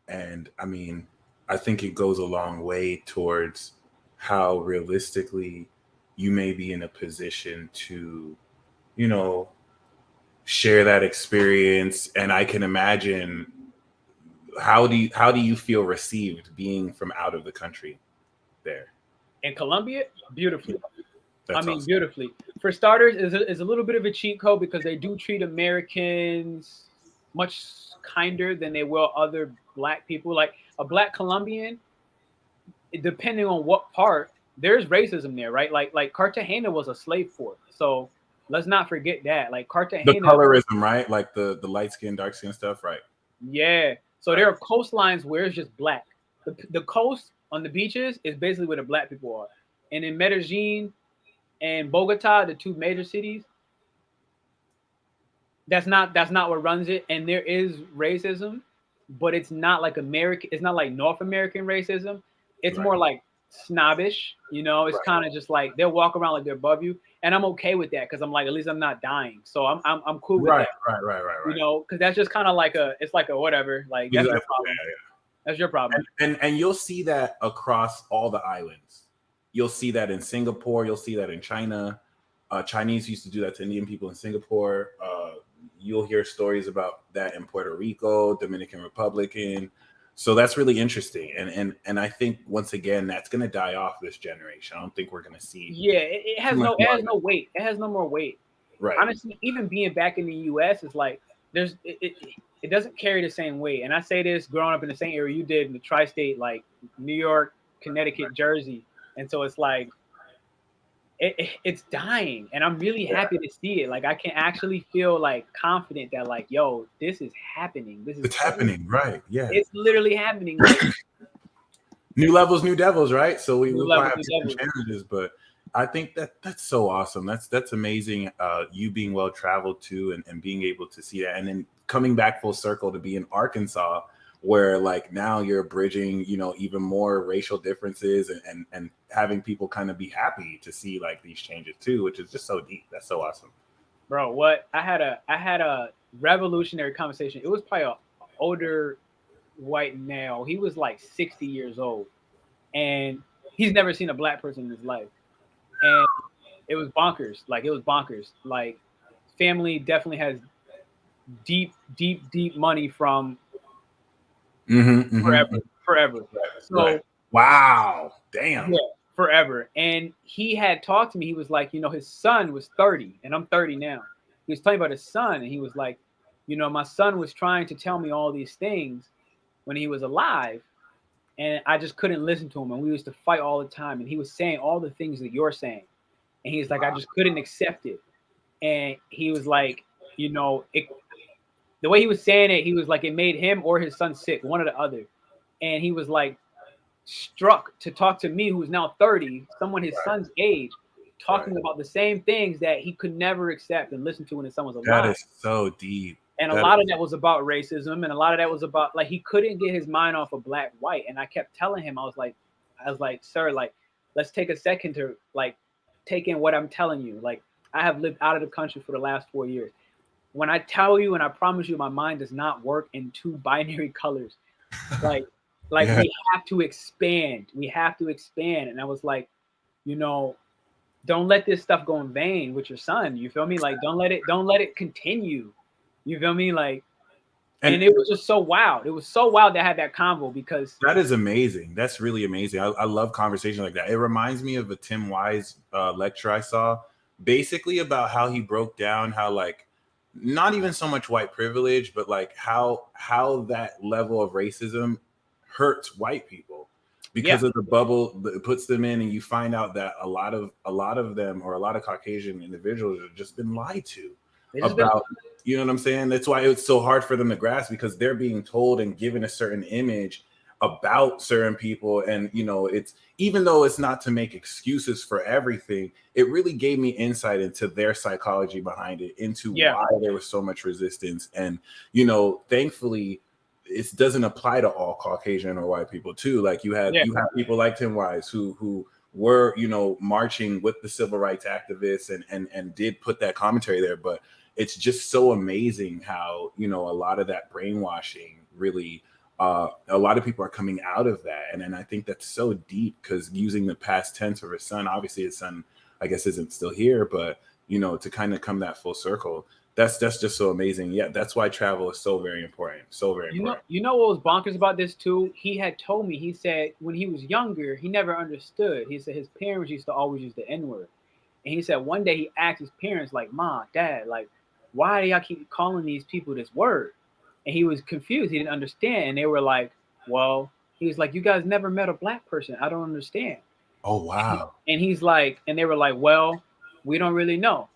And I mean, I think it goes a long way towards how realistically you may be in a position to, you know, share that experience. And I can imagine how do you feel received being from out of the country there? In Colombia, beautifully. That's I mean, awesome. beautifully. For starters, is a little bit of a cheat code because they do treat Americans much kinder than they will other black people. Like a black Colombian, depending on what part, there's racism there, right? Like Cartagena was a slave port, so let's not forget that. Like The Cartagena, colorism, right? Like the light skin, dark skin stuff, right? yeah. So there are coastlines where it's just black. The coast on the beaches is basically where the black people are, and in Medellin and Bogota, the two major cities, that's not what runs it. And there is racism, but it's not like American. It's not like North American racism. It's Right. more like snobbish. It's Right. kind of just like they'll walk around like they're above you, and I'm okay with that because I'm like, at least I'm not dying, so I'm cool with Right, that. right. Because that's just kind of like it's like a whatever. Like that's your Exactly. problem. That's your problem. And you'll see that across all the islands. You'll see that in Singapore. You'll see that in China. Chinese used to do that to Indian people in Singapore. You'll hear stories about that in Puerto Rico, Dominican Republic. So that's really interesting. And I think once again that's going to die off this generation. I don't think we're going to see. Yeah, it too has much no more it has of no weight. It has no more weight. Right. Honestly, even being back in the U.S. is like it doesn't carry the same weight. And I say this growing up in the same area you did in the tri-state, like New York, Connecticut, Jersey, and so it's like it's dying, and I'm really happy to see it. Like I can actually feel like confident that like, yo, this is happening. This is It's happening, right? Yeah. It's literally happening. Like new levels, new devils, right? So new we'll levels, probably have new different devils. challenges, but I think that's so awesome. That's amazing. You being well traveled too, and being able to see that, and then coming back full circle to be in Arkansas, where like now you're bridging, even more racial differences, and having people kind of be happy to see like these changes too, which is just so deep. That's so awesome. Bro, what I had a revolutionary conversation. It was probably an older white male. He was like 60 years old, and he's never seen a black person in his life. And it was bonkers. Like it was bonkers. Like family definitely has deep, deep, deep money from forever. Right. So Wow. Damn. yeah, forever. And he had talked to me. He was like, his son was 30, and I'm 30 now. He was talking about his son, and he was like, my son was trying to tell me all these things when he was alive, and I just couldn't listen to him. And we used to fight all the time. And he was saying all the things that you're saying, and he's like, I just couldn't accept it. And he was like, the way he was saying it, he was like, it made him or his son sick, one or the other. And he was like, struck to talk to me, who's now 30, someone his son's age, talking about the same things that he could never accept and listen to when his son was alive. That is so deep. And a lot of that was about racism, and a lot of that was about like he couldn't get his mind off of black, white. And I kept telling him, I was like, sir, like, let's take a second to like take in what I'm telling you. Like, I have lived out of the country for the last 4 years. When I tell you and I promise you, my mind does not work in two binary colors. Like we have to expand. We have to expand. And I was like, don't let this stuff go in vain with your son. You feel me? Like, don't let it continue. You feel me? Like, and it was just so wild. It was so wild to have that convo because that is amazing. That's really amazing. I love conversations like that. It reminds me of a Tim Wise lecture I saw, basically about how he broke down how like not even so much white privilege, but like how that level of racism hurts white people because of the bubble that it puts them in, and you find out that a lot of them, or a lot of Caucasian individuals, have just been lied to about, you know what I'm saying? That's why it's so hard for them to grasp, because they're being told and given a certain image about certain people. And you know, it's, even though it's not to make excuses for everything, it really gave me insight into their psychology behind it, into why there was so much resistance. And you know, thankfully it doesn't apply to all Caucasian or white people too. Like you have people like Tim Wise who were, you know, marching with the civil rights activists and did put that commentary there. But it's just so amazing how, you know, a lot of that brainwashing really, a lot of people are coming out of that. And I think that's so deep, because using the past tense of his son, obviously his son, I guess, isn't still here, but, you know, to kind of come that full circle, that's just so amazing. Yeah, that's why travel is so very important. So very important. You know what was bonkers about this too? He had told me, he said when he was younger, he never understood. He said his parents used to always use the N-word. And he said one day he asked his parents, like, Mom, Dad, like, why do y'all keep calling these people this word? And he was confused. He didn't understand. And they were like, well, he was like, you guys never met a black person. I don't understand. Oh, wow. And he's like, and they were like, well, we don't really know.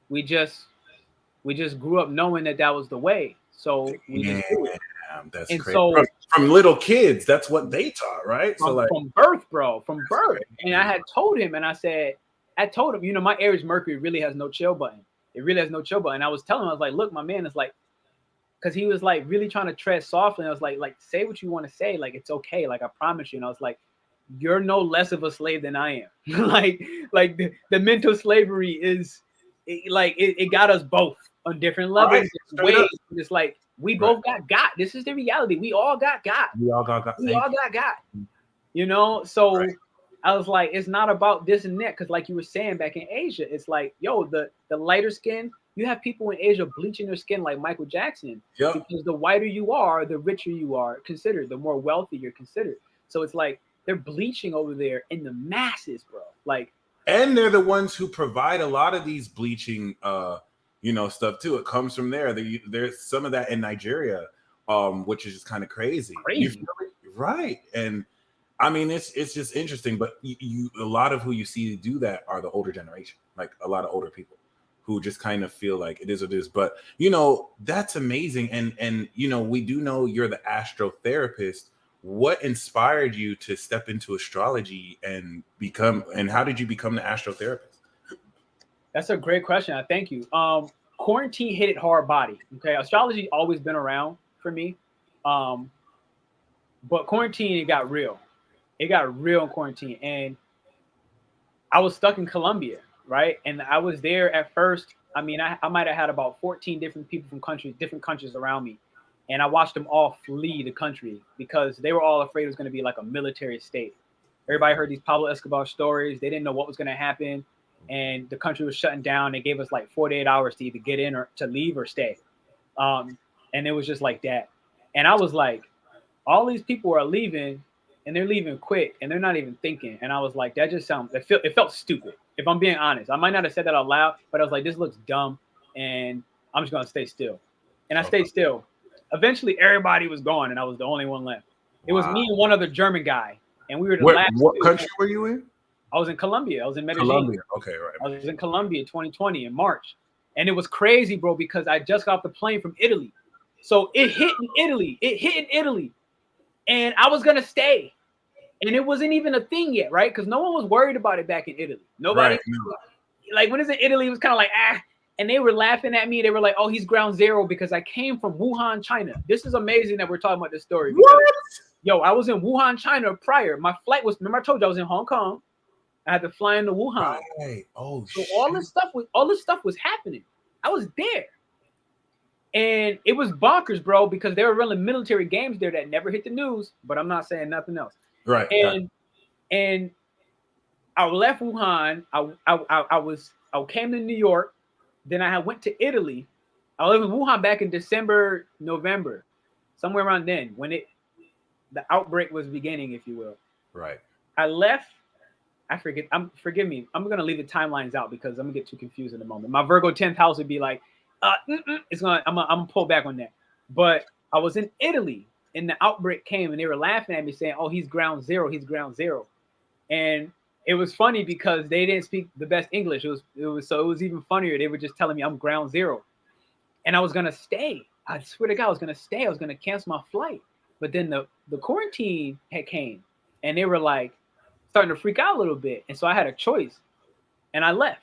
We just grew up knowing that was the way. So we just do it. That's crazy. So, from little kids, that's what they taught, right? So like from birth, bro, from birth. And I had told him, and I told him, you know, my Aries Mercury really has no chill button. It really has no chill button. I was telling him, I was like, look, my man, is like, because he was like really trying to tread softly. And I was like, say what you want to say. Like, it's okay. Like, I promise you. And I was like, you're no less of a slave than I am. like the mental slavery is it got us both on different levels. Ways. It's like we both got. This is the reality. We all got. We all got. You know, so I was like, it's not about this and that, because like you were saying back in Asia, it's like, yo, the lighter skin, you have people in Asia bleaching their skin like Michael Jackson. Because the whiter you are, the richer you are considered, the more wealthy you're considered. So it's like they're bleaching over there in the masses, bro. Like, and they're the ones who provide a lot of these bleaching you know, stuff too. It comes from there. There's some of that in Nigeria, which is just kind of crazy. Right? And I mean, it's just interesting. But you a lot of who you see do that are the older generation, like a lot of older people who just kind of feel like it is what it is. But you know, that's amazing. And you know, we do know you're the astro-therapist. What inspired you to step into astrology and how did you become the astro-therapist? That's a great question. I thank you. Quarantine hit it hard body. Okay. Astrology always been around for me. But quarantine, it got real. It got real in quarantine. And I was stuck in Colombia, right? And I was there at first. I mean, I might have had about 14 different people from different countries around me. And I watched them all flee the country because they were all afraid it was going to be like a military state. Everybody heard these Pablo Escobar stories. They didn't know what was going to happen. And the country was shutting down. They gave us like 48 hours to either get in or to leave or stay. And it was just like that. And I was like, all these people are leaving and they're leaving quick and they're not even thinking. And I was like, that just sounds, it felt stupid. If I'm being honest, I might not have said that out loud, but I was like, this looks dumb and I'm just going to stay still. And I stayed still. Eventually everybody was gone and I was the only one left. It was me and one other German guy. And we were the last. What country were you in? I was in Colombia. I was in Medellin. Colombia. Okay, right. I was in Colombia 2020 in March. And it was crazy, bro, because I just got off the plane from Italy. So it hit in Italy. And I was going to stay. And it wasn't even a thing yet, right? Because no one was worried about it back in Italy. Nobody, like when it's in Italy, it was kind of like, and they were laughing at me. They were like, oh, he's ground zero because I came from Wuhan, China. This is amazing that we're talking about this story. Because, yo, I was in Wuhan, China prior. My flight was, remember I told you I was in Hong Kong. I had to fly into Wuhan. Right. Oh, so all this stuff was happening. I was there. And it was bonkers, bro, because they were running military games there that never hit the news, but I'm not saying nothing else. Right. And I left Wuhan. I came to New York. Then I went to Italy. I lived in Wuhan back in December, November, somewhere around then when the outbreak was beginning, if you will. Right. I left. Forgive me. I'm gonna leave the timelines out because I'm gonna get too confused in a moment. My Virgo 10th house would be like, It's gonna. I'm gonna pull back on that. But I was in Italy, and the outbreak came, and they were laughing at me, saying, "Oh, he's ground zero. He's ground zero." And it was funny because they didn't speak the best English. It was even funnier. They were just telling me I'm ground zero, and I was gonna stay. I swear to God, I was gonna stay. I was gonna cancel my flight. But then the quarantine had came, and they were like starting to freak out a little bit, and so I had a choice, and I left.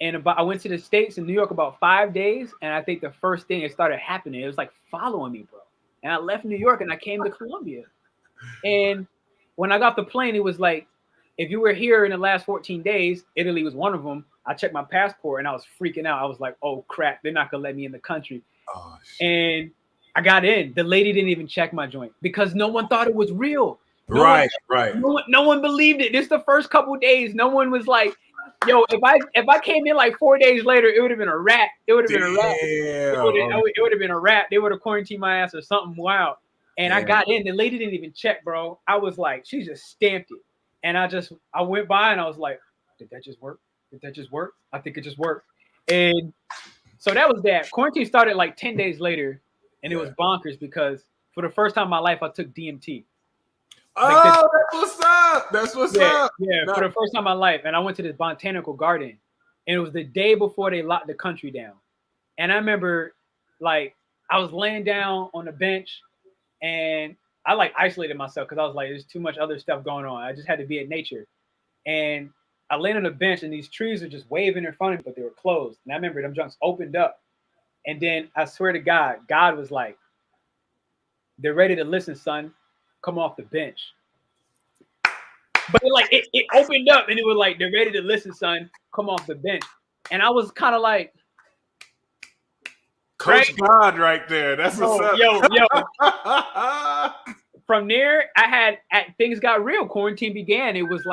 And I went to the States in New York about 5 days, and I think the first thing it started happening, it was like following me, bro. And I left New York and I came to Colombia. And when I got the plane, it was like, if you were here in the last 14 days, Italy was one of them. I checked my passport and I was freaking out. I was like, oh crap, they're not gonna let me in the country. Oh, shit. And I got in. The lady didn't even check my joint because no one thought it was real. Right. No one believed it. This is the first couple of days. No one was like, yo, if I came in like 4 days later, it would have been a wrap. It would have been a wrap. It would have been a wrap. They would have quarantined my ass or something wild. And I got in. The lady didn't even check, bro. I was like, she just stamped it. And I went by and I was like, did that just work? Did that just work? I think it just worked. And so that was that. Quarantine started like 10 days later, and it was bonkers because for the first time in my life, I took DMT. That's what's up. That's what's up. Yeah, for the first time in my life. And I went to this botanical garden, and it was the day before they locked the country down. And I remember, like, I was laying down on the bench, and I like isolated myself because I was like, there's too much other stuff going on. I just had to be in nature. And I laid on the bench, and these trees were just waving in front of me, but they were closed. And I remember them junks opened up. And then I swear to God, God was like, they're ready to listen, son. Come off the bench. But it opened up, and it was like, they're ready to listen, son. Come off the bench. And I was kind of like, Coach God right there. That's what's up. Yo. From there, things got real. Quarantine began. It was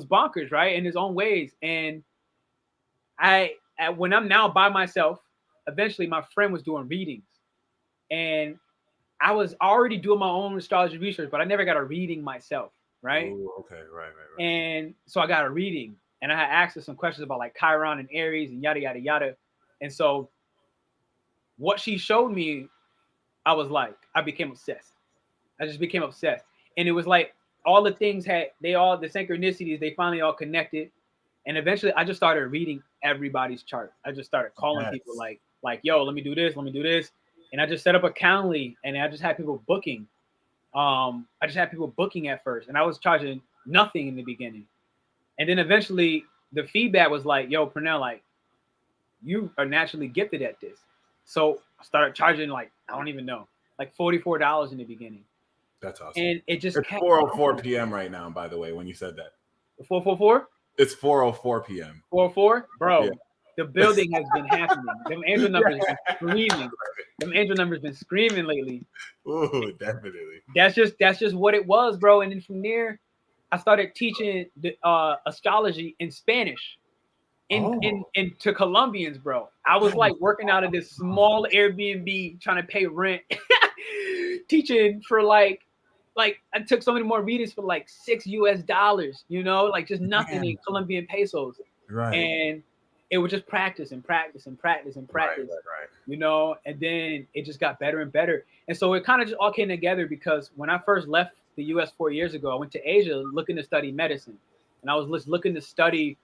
bonkers, right? In its own ways. And when I'm now by myself, eventually my friend was doing readings. And I was already doing my own astrology research, but I never got a reading myself, right? Ooh, okay, right. And so I got a reading, and I had asked her some questions about like Chiron and Aries and yada, yada, yada. And so what she showed me, I was like, I became obsessed. I just became obsessed. And it was like all the things the synchronicities, they finally all connected. And eventually I just started reading everybody's chart. I just started calling people like, yo, let me do this. And I just set up a Calendly, and I just had people booking. I just had people booking at first, and I was charging nothing in the beginning. And then eventually the feedback was like, yo, Pernell, like, you are naturally gifted at this. So I started charging like, I don't even know, like $44 in the beginning. That's awesome. And it just it's 4:04 p.m. right now, by the way, when you said that. 444? It's 4:04 p.m. 404? Bro, the building has been happening. Them angel numbers been screaming. Them angel numbers been screaming lately. Ooh, definitely. That's just what it was, bro. And then from there, I started teaching the astrology in Spanish to Colombians, bro. I was like working out of this small Airbnb trying to pay rent, teaching for like I took so many more readings for like $6, you know, like just nothing in Colombian pesos. Right. And it was just practice, right. You know, and then it just got better and better. And so it kind of just all came together because when I first left the US 4 years ago, I went to Asia looking to study medicine. And I was just looking to study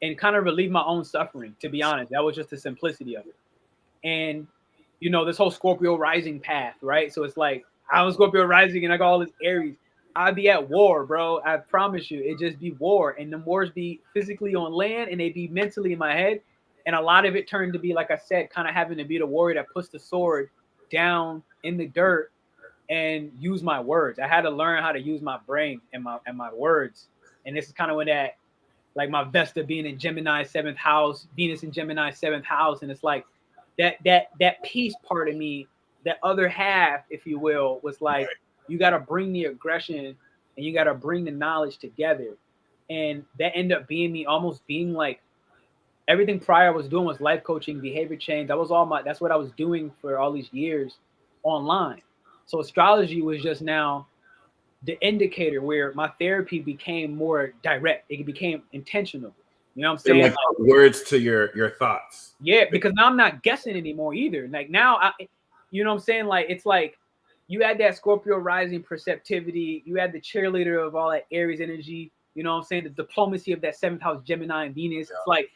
and kind of relieve my own suffering, to be honest. That was just the simplicity of it. And, you know, this whole Scorpio rising path, right? So it's like, I was Scorpio rising and I got all this Aries. I'd be at war, bro. I promise you. It just be war. And the wars be physically on land and they be mentally in my head. And a lot of it turned to be, like I said, kind of having to be the warrior that puts the sword down in the dirt and use my words. I had to learn how to use my brain and my words. And this is kind of when that, like my Vesta being in Gemini 7th house, Venus in Gemini 7th house. And it's like that peace part of me, that other half, if you will, was like, you got to bring the aggression and you got to bring the knowledge together. And that ended up being me almost being like, everything prior I was doing was life coaching, behavior change. That's what I was doing for all these years online. So astrology was just now the indicator where my therapy became more direct. It became intentional, You know what I'm saying? Like words to your thoughts. Yeah, because now I'm not guessing anymore either. Like now, you know what I'm saying? Like it's like you had that Scorpio rising perceptivity. You had the cheerleader of all that Aries energy. You know what I'm saying? The diplomacy of that 7th house Gemini and Venus. It's like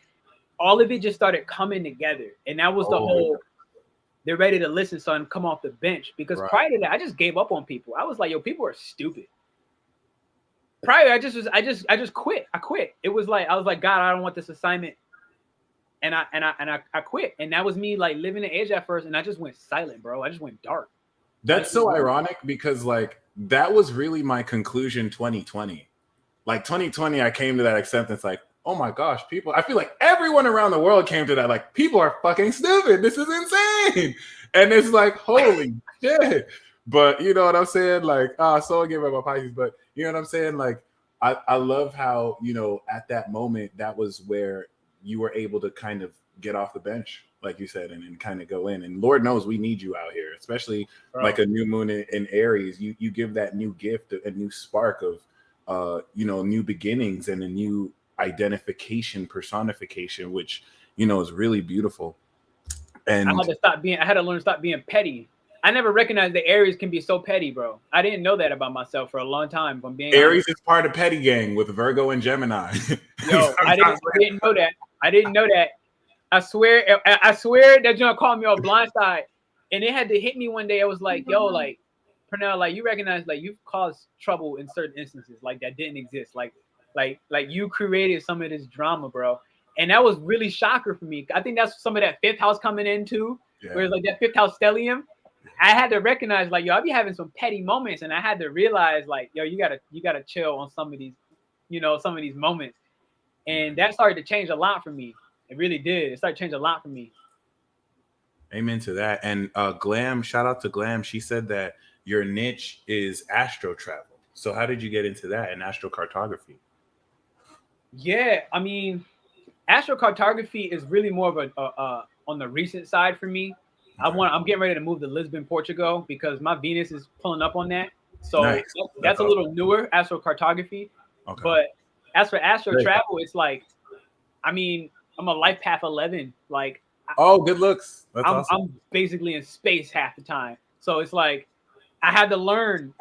all of it just started coming together. And that was the whole, they're ready to listen, son, come off the bench. Because prior to that, I just gave up on people. I was like, yo, people are stupid. Prior, I just quit. I quit. It was like, I was like, God, I don't want this assignment. And I quit. And that was me like living the edge at first. And I just went silent, bro. I just went dark. That's so ironic because like that was really my conclusion 2020. Like 2020, I came to that acceptance like, oh my gosh, people, I feel like everyone around the world came to that like, people are fucking stupid. This is insane. And it's like, holy shit. But you know what I'm saying? Like, so I give up my Pisces, but you know what I'm saying? Like, I love how, you know, at that moment, that was where you were able to kind of get off the bench, like you said, and kind of go in. And Lord knows we need you out here, especially like a new moon in Aries. You give that new gift, a new spark of, you know, new beginnings and a new identification, personification, which, you know, is really beautiful. And I had to learn to stop being petty. I never recognized that Aries can be so petty, bro. I didn't know that about myself for a long time. From being Aries is part of petty gang with Virgo and Gemini. Yo, I didn't know that. I didn't know that. I swear that John called me on blindside, and it had to hit me one day. I was like, yo, like, Pernell, like you recognize, like you've caused trouble in certain instances, like that didn't exist, like you created some of this drama, bro. And that was really shocker for me. I think that's some of that 5th house coming in too, where it's like that 5th house stellium. I had to recognize, like, yo, I be having some petty moments, and I had to realize, like, yo, you gotta chill on some of these, you know, some of these moments. And that started to change a lot for me. It really did. It started to change a lot for me. Amen to that. And Glam, shout out to Glam. She said that your niche is astro travel. So how did you get into that in astro-cartography? Yeah, I mean, astro-cartography is really more of a on the recent side for me. I'm getting ready to move to Lisbon, Portugal, because my Venus is pulling up on that. So that's a little newer, astro-cartography. Okay. But as for astro travel, it's like, I mean, I'm a life path 11. Like, good looks. That's awesome. I'm basically in space half the time. So it's like, I had to learn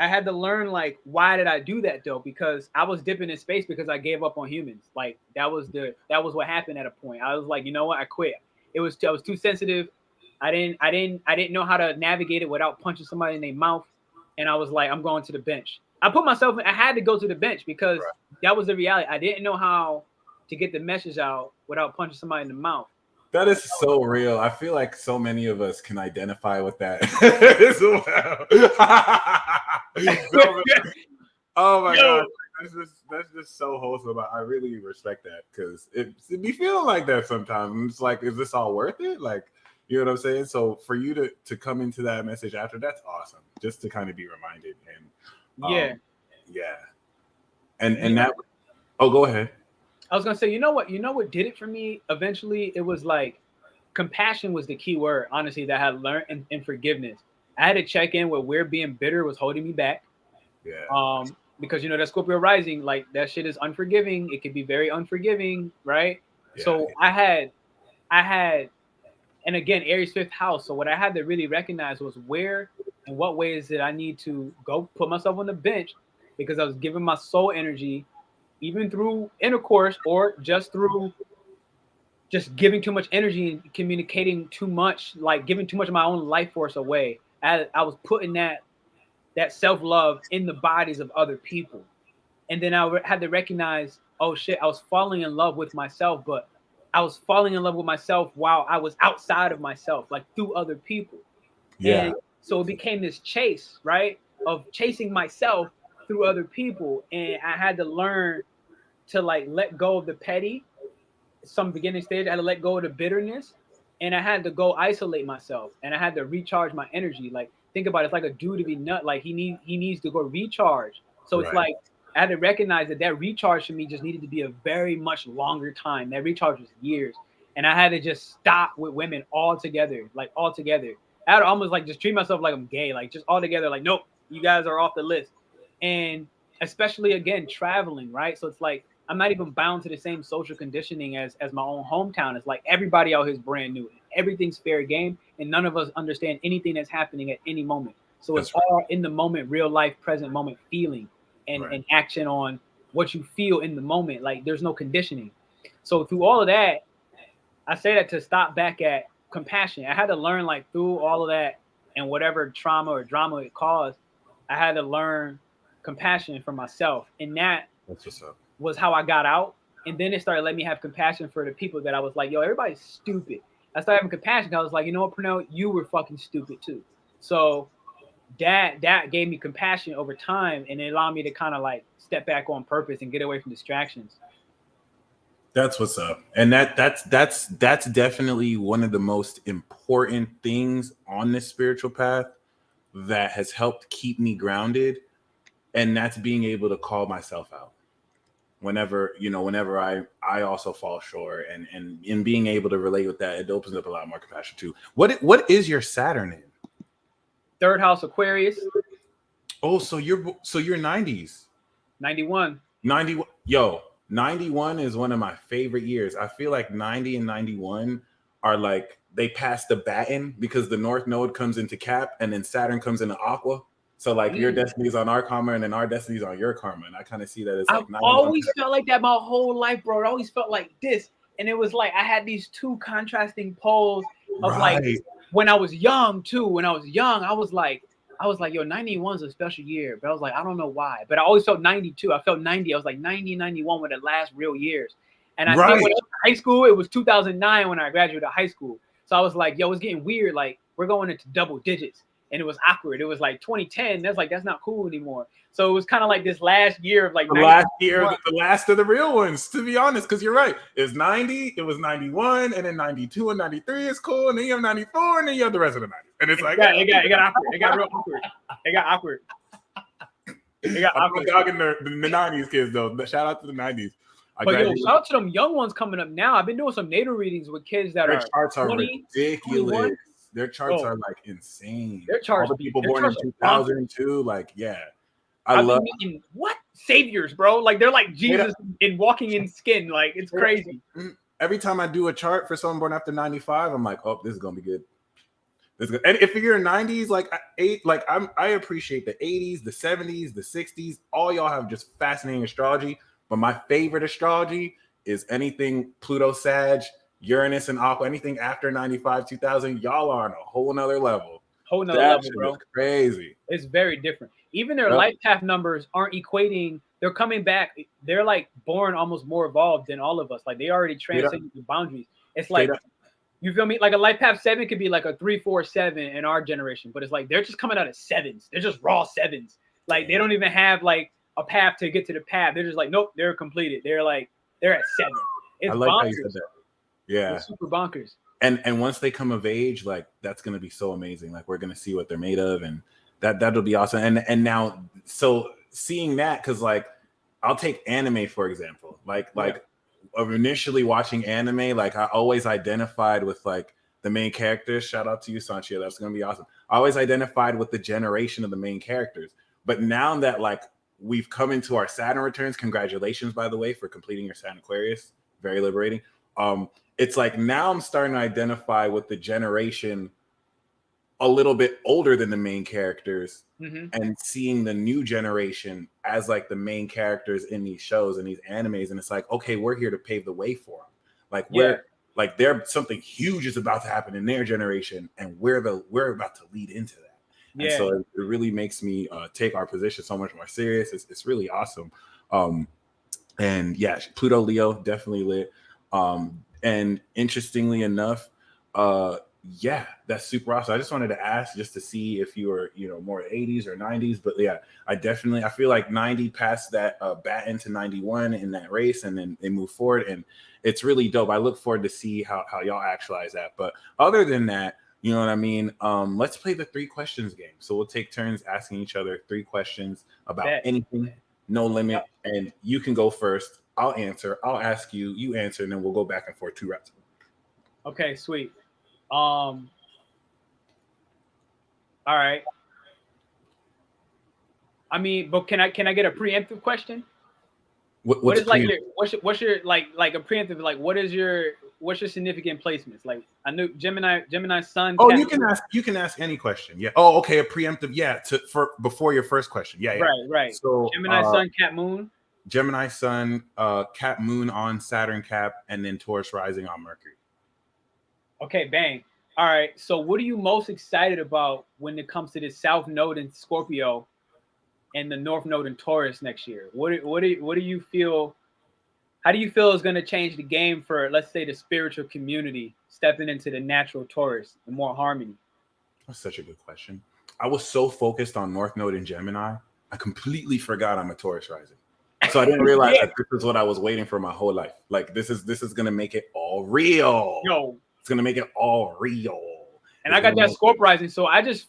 like, why did I do that though? Because I was dipping in space because I gave up on humans. Like that was what happened at a point. I was like, you know what? I quit. I was too sensitive. I didn't know how to navigate it without punching somebody in their mouth. And I was like, I'm going to the bench. I had to go to the bench because that was the reality. I didn't know how to get the message out without punching somebody in the mouth. That is so real. I feel like so many of us can identify with that as well. Oh my God. That's just so wholesome. I really respect that because it be feeling like that sometimes. It's like, is this all worth it? Like, you know what I'm saying? So for you to come into that message after, that's awesome. Just to kind of be reminded. And And that, go ahead. I was gonna say, you know what did it for me eventually? It was like compassion was the key word, honestly, that I had learned, and forgiveness. I had to check in with where being bitter was holding me back. Yeah. Because you know that Scorpio rising, like that shit is unforgiving. It can be very unforgiving, right? Yeah. So I had, and again, Aries 5th house. So what I had to really recognize was where and what ways did I need to go put myself on the bench, because I was giving my soul energy, even through intercourse or just through just giving too much energy and communicating too much, like giving too much of my own life force away. I was putting that self-love in the bodies of other people. And then I had to recognize, oh shit, I was falling in love with myself, but I was falling in love with myself while I was outside of myself, like through other people. Yeah. And so it became this chase, right? Of chasing myself through other people. And I had to learn to like let go of the petty, some beginning stage. I had to let go of the bitterness, and I had to go isolate myself, and I had to recharge my energy. Like, think about it, it's like a dude to be nut. Like he needs to go recharge. So it's like, I had to recognize that recharge for me just needed to be a very much longer time. That recharge was years. And I had to just stop with women altogether, like altogether. I had to almost like just treat myself like I'm gay, like just altogether, like, nope, you guys are off the list. And especially again, traveling, right? So it's like, I'm not even bound to the same social conditioning as my own hometown. It's like everybody out here is brand new. Everything's fair game, and none of us understand anything that's happening at any moment. So it's That's right. all in the moment, real life, present moment feeling Right. and action on what you feel in the moment. Like there's no conditioning. So through all of that, I say that to stop back at compassion. I had to learn like through all of that and whatever trauma or drama it caused, I had to learn compassion for myself. And that That's what's up. was how I got out. And then it started letting me have compassion for the people that I was like, yo, everybody's stupid. I started having compassion. I was like, you know what, Pernell, you were fucking stupid too. So that gave me compassion over time, and it allowed me to kind of like step back on purpose and get away from distractions. That's what's up. And that's definitely one of the most important things on this spiritual path that has helped keep me grounded. And that's being able to call myself out whenever, whenever I also fall short, and in being able to relate with that, it opens up a lot more compassion too. What is your Saturn in? Third house Aquarius. Oh, so you're 90s. 91. 91. Yo, 91 is one of my favorite years. I feel like 90 and 91 are like they pass the baton because the North Node comes into Cap and then Saturn comes into Aqua. So like your destiny's on our karma and then our destiny's on your karma. And I kind of see that as like I've always felt like that my whole life, bro. It always felt like this. And it was like I had these two contrasting poles of like when I was young too. When I was young, I was like, yo, 91 is a special year. But I was like, I don't know why. But I always felt 92. I felt 90. I was like 90, 91 were the last real years. And I think when I was in high school, it was 2009 when I graduated high school. So I was like, yo, it's getting weird. Like we're going into double digits. And it was awkward. It was like 2010. That's not cool anymore. So it was kind of like this last year of like the last year, the last of the real ones, to be honest, because you're right. It's 90, it was 91, and then 92 and 93 is cool, and then you have 94, and then you have the rest of the 90s. And it's like it got awkward. It got real awkward. It got awkward. It got awkward. I'm dogging the 90s kids though. Shout out to the 90s. But yo, shout out to them young ones coming up now. I've been doing some natal readings with kids that their charts are 20, ridiculous. 21. Their charts are like insane. Their charts, all the people born in 2002, like I've been meeting what saviors, bro? Like they're like Jesus in walking in skin. Like it's crazy. Every time I do a chart for someone born after 95, I'm like, oh, this is gonna be good. This is good. And if you're in 90s, I appreciate the 80s, the 70s, the 60s. All y'all have just fascinating astrology. But my favorite astrology is anything Pluto, Sag, Uranus, and Aqua. Anything after 95, 2000, y'all are on a whole nother level. Whole nother level, bro. Crazy. It's very different. Even their life path numbers aren't equating. They're coming back. They're like born almost more evolved than all of us. Like they already transcended the boundaries. It's like, you feel me? Like a life path 7 could be like a 3, 4, 7 in our generation, but it's like they're just coming out of 7s. They're just raw 7s. Like they don't even have like a path to get to the path. They're just like, nope, they're completed. They're at 7. It's I like bonkers. how you said that. Yeah, it's super bonkers. And once they come of age, like that's gonna be so amazing. Like we're gonna see what they're made of, and that'll be awesome. And now, so seeing that, because like I'll take anime for example. Like initially watching anime, like I always identified with like the main characters. Shout out to you, Sanchia. That's gonna be awesome. I always identified with the generation of the main characters. But now that like we've come into our Saturn returns, congratulations by the way for completing your Saturn Aquarius. Very liberating. It's like now I'm starting to identify with the generation a little bit older than the main characters, and seeing the new generation as like the main characters in these shows and these animes. And it's like, okay, we're here to pave the way for them. Like like something huge is about to happen in their generation, and we're about to lead into that. Yeah. And so it really makes me take our position so much more serious. It's really awesome. And yeah, Pluto Leo definitely lit. And interestingly enough, yeah, that's super awesome. I just wanted to ask just to see if you were, more 80s or 90s. But yeah, I feel like 90 passed that baton to 91 in that race, and then they move forward. And it's really dope. I look forward to see how y'all actualize that. But other than that, you know what I mean? Let's play the 3 questions game. So we'll take turns asking each other 3 questions about anything, no limit. And you can go first. I'll answer. I'll ask you. You answer, and then we'll go back and forth 2 rounds. Okay, sweet. All right. I mean, but can I get a preemptive question? What is like your what's your like a preemptive, like what's your significant placements? Like I knew Gemini Sun. Oh, you can ask any question. Yeah. Oh, okay. A preemptive. Yeah. For before your first question. Yeah. Yeah. Right. So Gemini Sun, Cat Moon. Gemini Sun, Cap Moon on Saturn Cap, and then Taurus rising on Mercury. Okay, bang. All right. So what are you most excited about when it comes to this South Node in Scorpio and the North Node in Taurus next year? What do you feel? How do you feel is going to change the game for, let's say, the spiritual community stepping into the natural Taurus and more harmony? That's such a good question. I was so focused on North Node in Gemini, I completely forgot I'm a Taurus rising. So I didn't realize that this is what I was waiting for my whole life. Like this is gonna make it all real. Yo, it's gonna make it all real. And I got that Scorp rising, so I just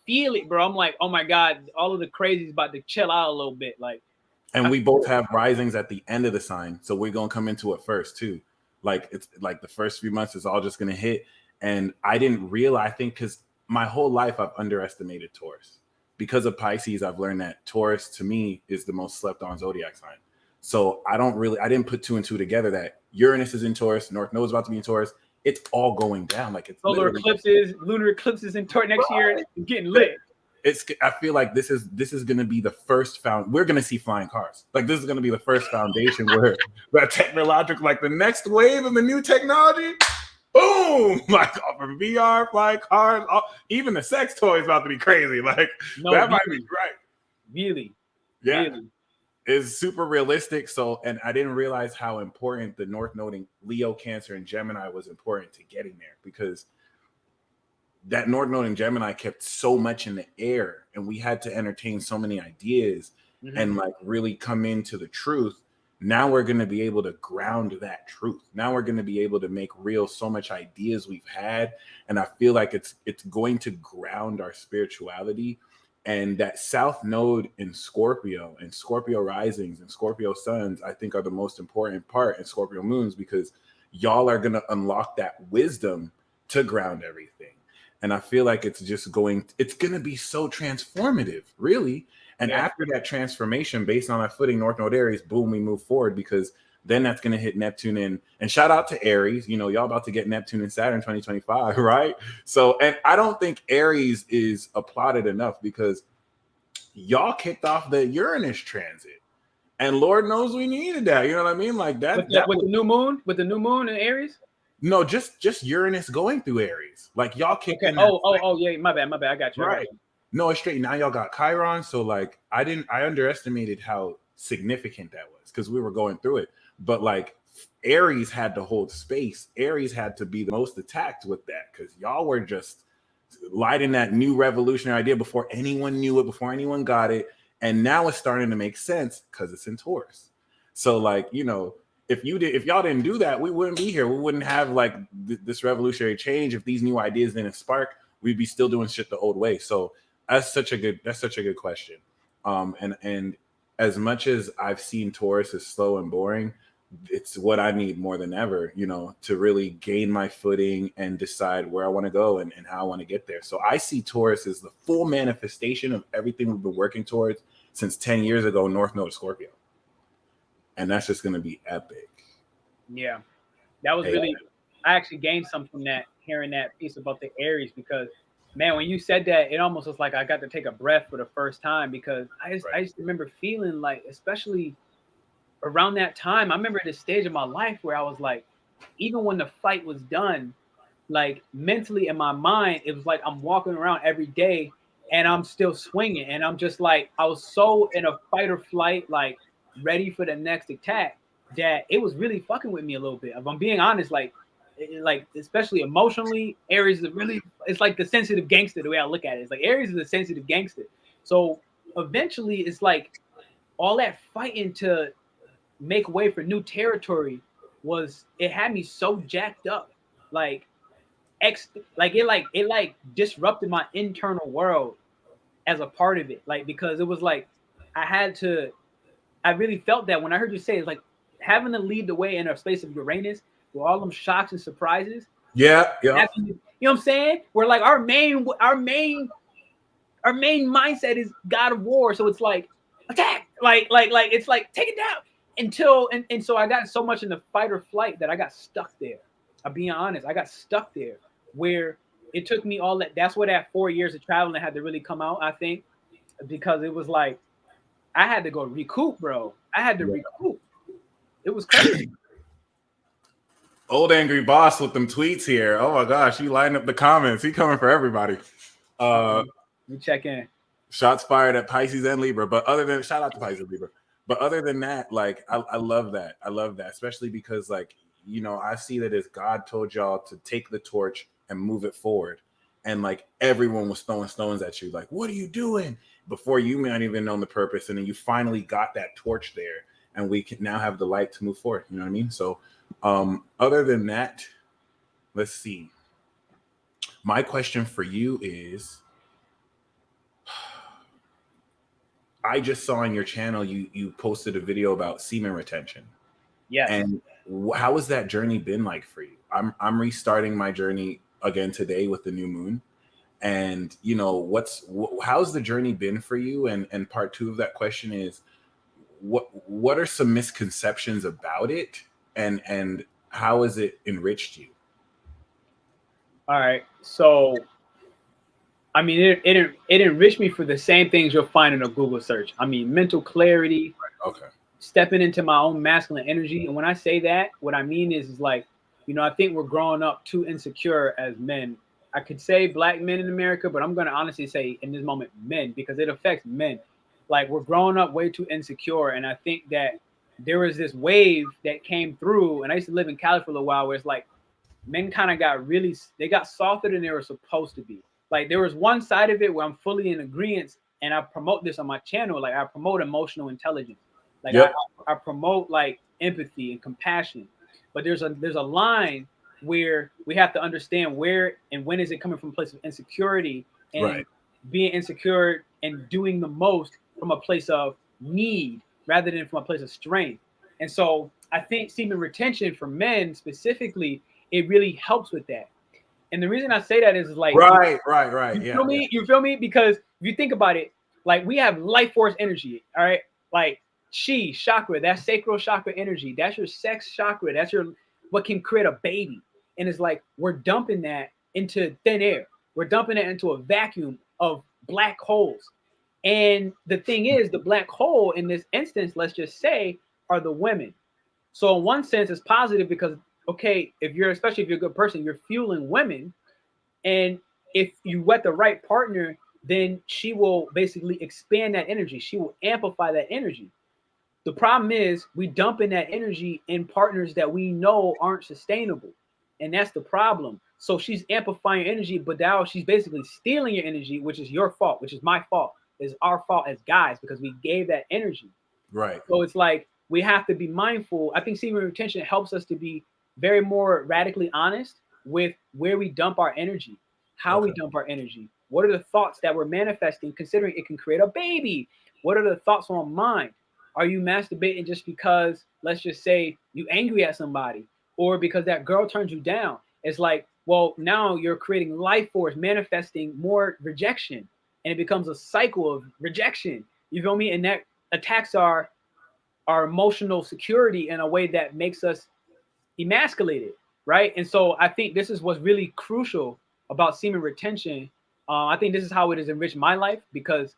feel it, bro. I'm like, oh my god, all of the crazy is about to chill out a little bit, like. And we both have risings at the end of the sign, so we're gonna come into it first too. Like it's like the first few months is all just gonna hit. And I didn't realize, I think, because my whole life I've underestimated Taurus. Because of Pisces, I've learned that Taurus to me is the most slept on zodiac sign. So I didn't put two and two together that Uranus is in Taurus, North Node is about to be in Taurus. It's all going down. Like it's solar eclipses, lunar eclipses in Taurus next year. It's getting lit. I feel like this is going to be the first we're going to see flying cars. Like this is going to be the first foundation where technological, like the next wave of the new technology, boom, like from VR, flying cars, even the sex toys about to be crazy. Like that might be right. Really? Yeah. Really? Is super realistic. So, and I didn't realize how important the North Node in Leo, Cancer, and Gemini was important to getting there, because that North Node in Gemini kept so much in the air, and we had to entertain so many ideas and like really come into the truth. Now we're going to be able to ground that truth. Now we're going to be able to make real so much ideas we've had. And I feel like it's going to ground our spirituality. And that South Node in Scorpio and Scorpio risings and Scorpio suns, I think, are the most important part, in Scorpio moons, because y'all are going to unlock that wisdom to ground everything. And I feel like it's going to be so transformative, really. And after that transformation, based on that footing, North Node Aries, boom, we move forward, because then that's going to hit Neptune in. And shout out to Aries, y'all about to get Neptune and Saturn 2025, right? So, and I don't think Aries is applauded enough, because y'all kicked off the Uranus transit. And Lord knows we needed that. You know what I mean? Like that. With the new moon in Aries? No, just Uranus going through Aries. Like y'all kicked in. Oh, yeah, my bad. I got you. Right. No, it's straight. Now y'all got Chiron. So like I underestimated how significant that was, because we were going through it. But like Aries had to hold space. Aries had to be the most attacked with that, because y'all were just lighting that new revolutionary idea before anyone knew it, before anyone got it. And now it's starting to make sense because it's in Taurus. So like, if y'all didn't do that, we wouldn't be here. We wouldn't have like this revolutionary change. If these new ideas didn't spark, we'd be still doing shit the old way. So that's such a good question. And as much as I've seen Taurus as slow and boring, it's what I need more than ever, to really gain my footing and decide where I want to go and how I want to get there. So I see Taurus as the full manifestation of everything we've been working towards since 10 years ago, North Node Scorpio. And that's just going to be epic. Yeah. That was I actually gained something from that, hearing that piece about the Aries, because man, when you said that, it almost was like I got to take a breath for the first time, because I just remember feeling like, especially around that time, I remember this stage of my life where I was like, even when the fight was done, like mentally in my mind, it was like I'm walking around every day and I'm still swinging. And I'm just like, I was so in a fight or flight, like ready for the next attack, that it was really fucking with me a little bit. If I'm being honest, like especially emotionally, Aries is it's like the sensitive gangster, the way I look at it. It's like Aries is a sensitive gangster. So eventually it's like all that fighting to make way for new territory it had me so jacked up, like it disrupted my internal world as a part of it, like, because it was like I really felt that when I heard you say it's like having to lead the way in a space of Uranus with all them shocks and surprises. Yeah. You know what I'm saying? Where like our main mindset is God of War, so it's like attack, like it's like take it down. and so I got so much in the fight or flight that I got stuck there. I'm being honest, I got stuck there where it took me all that. That's where that 4 years of traveling had to really come out, I think, because it was like I had to go recoup, bro. I had to recoup. It was crazy. Old angry boss with them tweets here. Oh my gosh, he lining up the comments. He coming for everybody. You check in. Shots fired at Pisces and Libra. But other than shout out to Pisces and Libra. But other than that, like I love that. I love that, especially because like I see that as God told y'all to take the torch and move it forward, and like everyone was throwing stones at you, like what are you doing? Before you might even know the purpose, and then you finally got that torch there, and we can now have the light to move forward. You know what I mean? So, other than that, let's see. My question for you is, I just saw on your channel you posted a video about semen retention. Yes. And how has that journey been like for you? I'm restarting my journey again today with the new moon. And how's the journey been for you? And part two of that question is what are some misconceptions about it, and how has it enriched you? All right. So I mean, it enriched me for the same things you'll find in a Google search. I mean, mental clarity, Okay. stepping into my own masculine energy. And when I say that, what I mean is like, I think we're growing up too insecure as men. I could say black men in America, but I'm going to honestly say in this moment, men, because it affects men. Like we're growing up way too insecure. And I think that there was this wave that came through, and I used to live in Cali for a little while, where it's like men kind of they got softer than they were supposed to be. Like there was one side of it where I'm fully in agreement, and I promote this on my channel. Like I promote emotional intelligence. Like Yep. I promote like empathy and compassion. But there's a line where we have to understand where and when is it coming from a place of insecurity and Right. being insecure and doing the most from a place of need rather than from a place of strength. And so I think semen retention for men specifically, it really helps with that. And the reason I say that is like Right. you Yeah. feel me? You feel me? Because if you think about it, like we have life force energy, all right? Like chi, chakra, that's sacral chakra energy. That's your sex chakra. That's your what can create a baby. And it's like we're dumping that into thin air. We're dumping it into a vacuum of black holes. And the thing is, the black hole in this instance, let's just say, are the women. So in one sense, it's positive because okay, especially if you're a good person, you're fueling women. And if you get the right partner, then she will basically expand that energy. She will amplify that energy. The problem is we dump in that energy in partners that we know aren't sustainable. And that's the problem. So she's amplifying energy, but now she's basically stealing your energy, which is your fault, which is my fault, is our fault as guys because we gave that energy. Right. So it's like we have to be mindful. I think semen retention helps us to be very more radically honest with where we dump our energy, how we dump our energy. What are the thoughts that we're manifesting, considering it can create a baby? What are the thoughts on mind? Are you masturbating just because, let's just say, you angry at somebody or because that girl turns you down? It's like, well, now you're creating life force, manifesting more rejection, and it becomes a cycle of rejection. You feel me? And that attacks our emotional security in a way that makes us emasculated, right? And so I think this is what's really crucial about semen retention. I think this is how it has enriched my life because,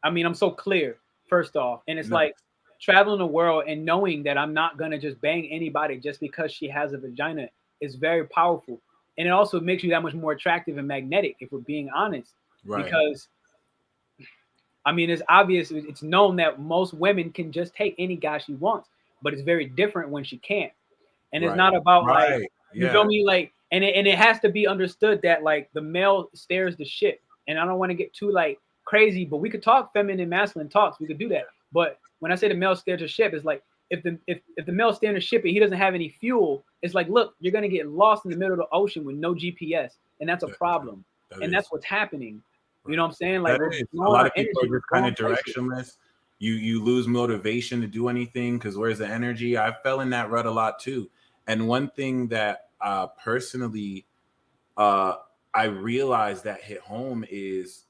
I mean, I'm so clear, first off. And it's like traveling the world and knowing that I'm not going to just bang anybody just because she has a vagina is very powerful. And it also makes you that much more attractive and magnetic, if we're being honest. Right. Because I mean, it's obvious, it's known that most women can just take any guy she wants, but it's very different when she can't. And it's not about like, you feel me? Like, and it has to be understood that like the male steers the ship. And I don't want to get too like crazy, but we could talk feminine, masculine talks. We could do that. But when I say the male steers the ship, it's like if the male steering the ship and he doesn't have any fuel, it's like, look, you're gonna get lost in the middle of the ocean with no GPS, and that's a problem. And that's what's happening. You know what I'm saying? Like a lot of people are just kind of directionless. You lose motivation to do anything because where's the energy? I fell in that rut a lot too. And one thing that personally I realized that hit home is,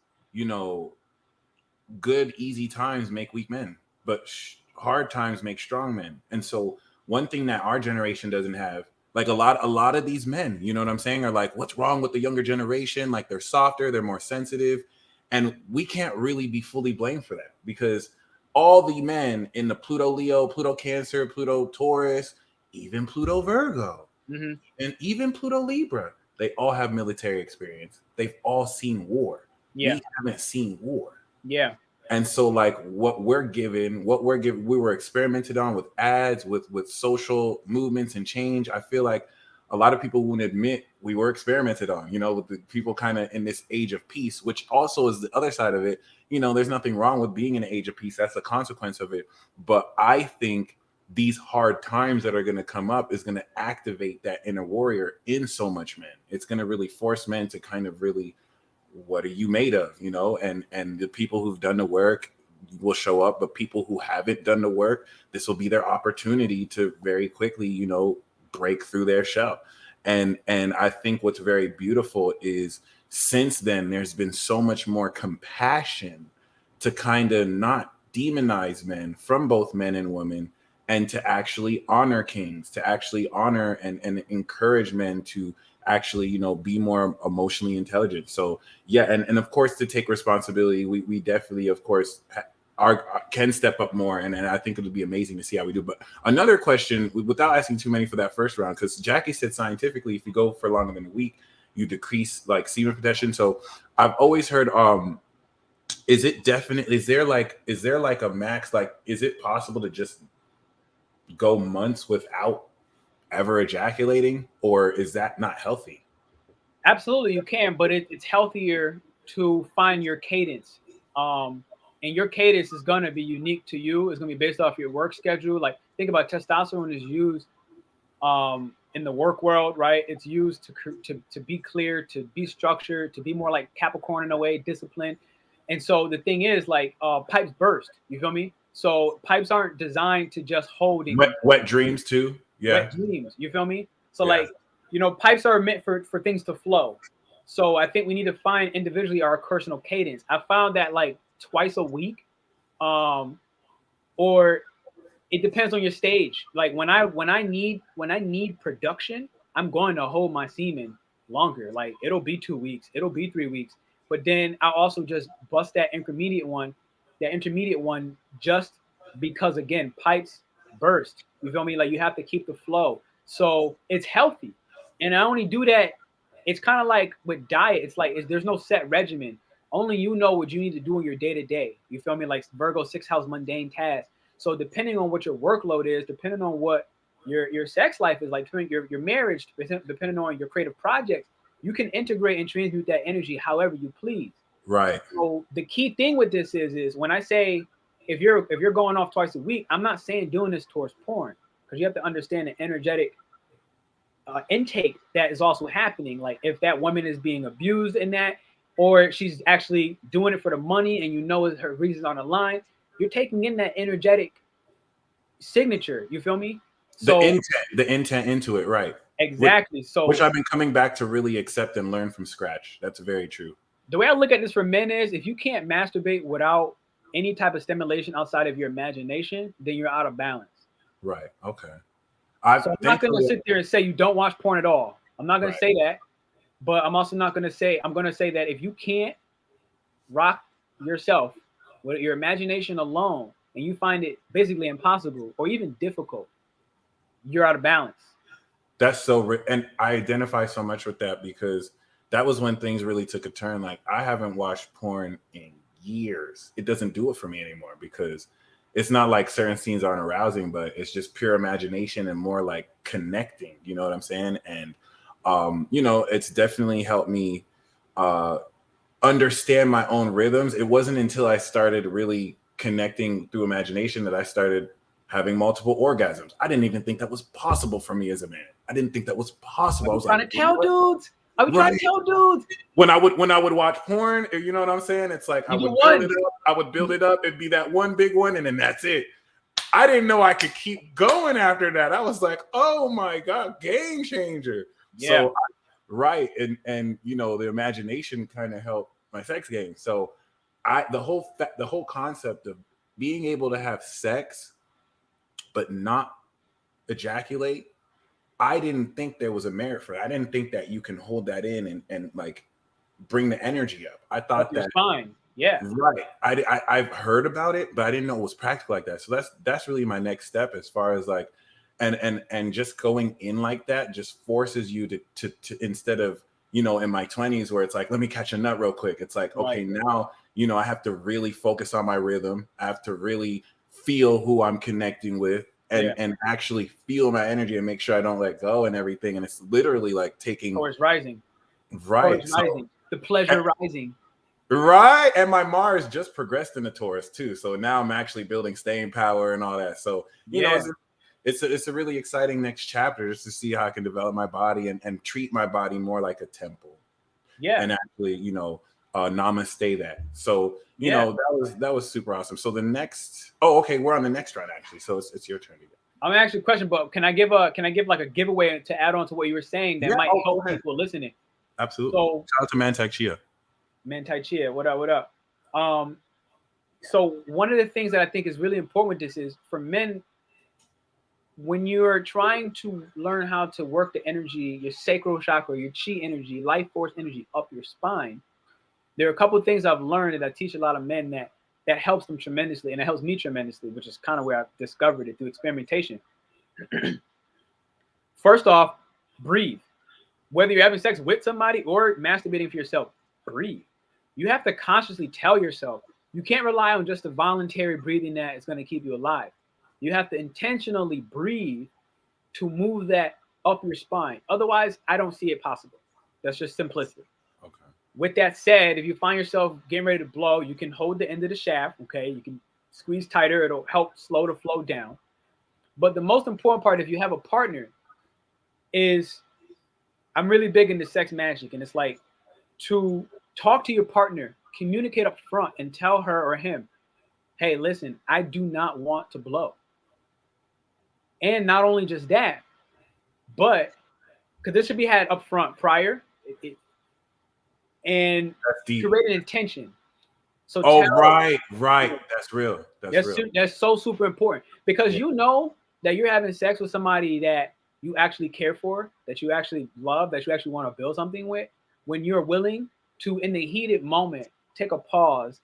good easy times make weak men. But hard times make strong men. And so one thing that our generation doesn't have, like a lot of these men, you know what I'm saying, are like, what's wrong with the younger generation? Like they're softer, they're more sensitive. And we can't really be fully blamed for that, because all the men in the Pluto Leo, Pluto Cancer, Pluto Taurus, even Pluto Virgo, and even Pluto Libra, they all have military experience. They've all seen war. Yeah. We haven't seen war. Yeah. And so like what we're given, we were experimented on with ads, with social movements and change. I feel like a lot of people wouldn't admit we were experimented on, you know, with the people kind of in this age of peace, which also is the other side of it. You know, there's nothing wrong with being in an age of peace. That's the consequence of it. But I think these hard times that are going to come up is going to activate that inner warrior in so much men. It's going to really force men to kind of really, what are you made of, you know? And the people who've done the work will show up, but people who haven't done the work, this will be their opportunity to very quickly, you know, break through their shell. And I think what's very beautiful is since then there's been so much more compassion to kind of not demonize men, from both men and women, and to actually honor kings, to actually honor and encourage men to actually, you know, be more emotionally intelligent. So yeah, and of course to take responsibility, we definitely, of course, can step up more, and I think it would be amazing to see how we do. But another question, without asking too many for that first round, because Jackie said scientifically, if you go for longer than a week, you decrease like semen production. So I've always heard, is there like a max, like is it possible to just go months without ever ejaculating, or is that not healthy? Absolutely, you can, but it's healthier to find your cadence. And your cadence is gonna be unique to you. It's gonna be based off your work schedule. Like think about testosterone is used in the work world, right? It's used to be clear, to be structured, to be more like Capricorn in a way, disciplined. And so the thing is, like pipes burst. You feel me? So pipes aren't designed to just hold and Wet dreams too. wet Yeah. dreams. You feel me? So Yeah. like, you know, pipes are meant for things to flow. So I think we need to find individually our personal cadence. I found that like twice a week, um, or it depends on your stage. Like when I need production, I'm going to hold my semen longer. Like it'll be 2 weeks, it'll be 3 weeks. But then I'll also just bust that intermediate one just because again, pipes burst. You feel me? Like you have to keep the flow. So it's healthy. And I only do that. It's kind of like with diet. It's like there's no set regimen. Only you know what you need to do in your day to day. You feel me? Like Virgo 6th house mundane tasks. So depending on what your workload is, depending on what your sex life is like, your marriage, depending on your creative projects, you can integrate and transmute that energy however you please. Right. So the key thing with this is when I say if you're going off twice a week, I'm not saying doing this towards porn, because you have to understand the energetic intake that is also happening. Like if that woman is being abused in that, or she's actually doing it for the money, and you know her reasons on the line, you're taking in that energetic signature. You feel me? So The intent into it, right? exactly. So Which I've been coming back to really accept and learn from scratch. That's very true. the way I look at this for men is if you can't masturbate without any type of stimulation outside of your imagination, then you're out of balance. Right. Okay. So I'm not going to Thankfully, sit there and say you don't watch porn at all. I'm not going to right. say that, but I'm also not going to say, I'm going to say that if you can't rock yourself with your imagination alone and you find it basically impossible or even difficult, you're out of balance. That's and I identify so much with that, because that was when things really took a turn. Like I haven't watched porn in years. It doesn't do it for me anymore, because it's not like certain scenes aren't arousing, but it's just pure imagination and more like connecting. You know what I'm saying? And you know, it's definitely helped me understand my own rhythms. It wasn't until I started really connecting through imagination that I started having multiple orgasms. I didn't even think that was possible for me as a man. I didn't think that was possible. I was Trying like, to tell what? dudes. I was trying to Right. tell dudes. When I would watch porn, you know what I'm saying? It's like I You do would build one. it up. I would build it up. It'd be that one big one, and then that's it. I didn't know I could keep going after that. I was like, oh my God, game changer. Yeah. So right. And you know, the imagination kind of helped my sex game. So the whole concept of being able to have sex but not ejaculate, I didn't think there was a merit for it. I didn't think that you can hold that in and like bring the energy up. I thought Your that spine. Yeah. right. I've heard about it, but I didn't know it was practical like that. So that's really my next step as far as like and just going in like that just forces you to instead of, you know, in my 20s where it's like, let me catch a nut real quick. It's like, okay, now, you know, I have to really focus on my rhythm. I have to really feel who I'm connecting with and actually feel my energy and make sure I don't let go and everything. And it's literally like taking Towards rising. right. Towards rising. The pleasure rising. Right. And my Mars just progressed into Taurus too. So now I'm actually building staying power and all that. So, you know, it's a really exciting next chapter just to see how I can develop my body and treat my body more like a temple. Yeah. And actually, you know, namaste that. So, you know, that was super awesome. So the next, okay, we're on the next round actually. So it's your turn again. I'm gonna ask you a question, but can I give like a giveaway to add on to what you were saying that might help people listening? Absolutely. So shout out to Mantai Chia. Mantai Chia, what up, what up? So one of the things that I think is really important with this is for men, when you're trying to learn how to work the energy, your sacral chakra, your chi energy, life force energy up your spine, there are a couple of things I've learned that I teach a lot of men that helps them tremendously, and it helps me tremendously, which is kind of where I've discovered it through experimentation. First off, breathe. Whether you're having sex with somebody or masturbating for yourself, breathe. You have to consciously tell yourself. You can't rely on just the voluntary breathing that is going to keep you alive. You have to intentionally breathe to move that up your spine. Otherwise, I don't see it possible. That's just simplistic. Okay. With that said, if you find yourself getting ready to blow, you can hold the end of the shaft, okay? You can squeeze tighter. It'll help slow the flow down. But the most important part, if you have a partner, is I'm really big into sex magic. And it's like to talk to your partner, communicate up front and tell her or him, hey, listen, I do not want to blow. And not only just that, but because this should be had up front prior and create an intention. So right. That's real. That's real. That's so super important because you know that you're having sex with somebody that you actually care for, that you actually love, that you actually want to build something with, when you're willing to, in the heated moment, take a pause,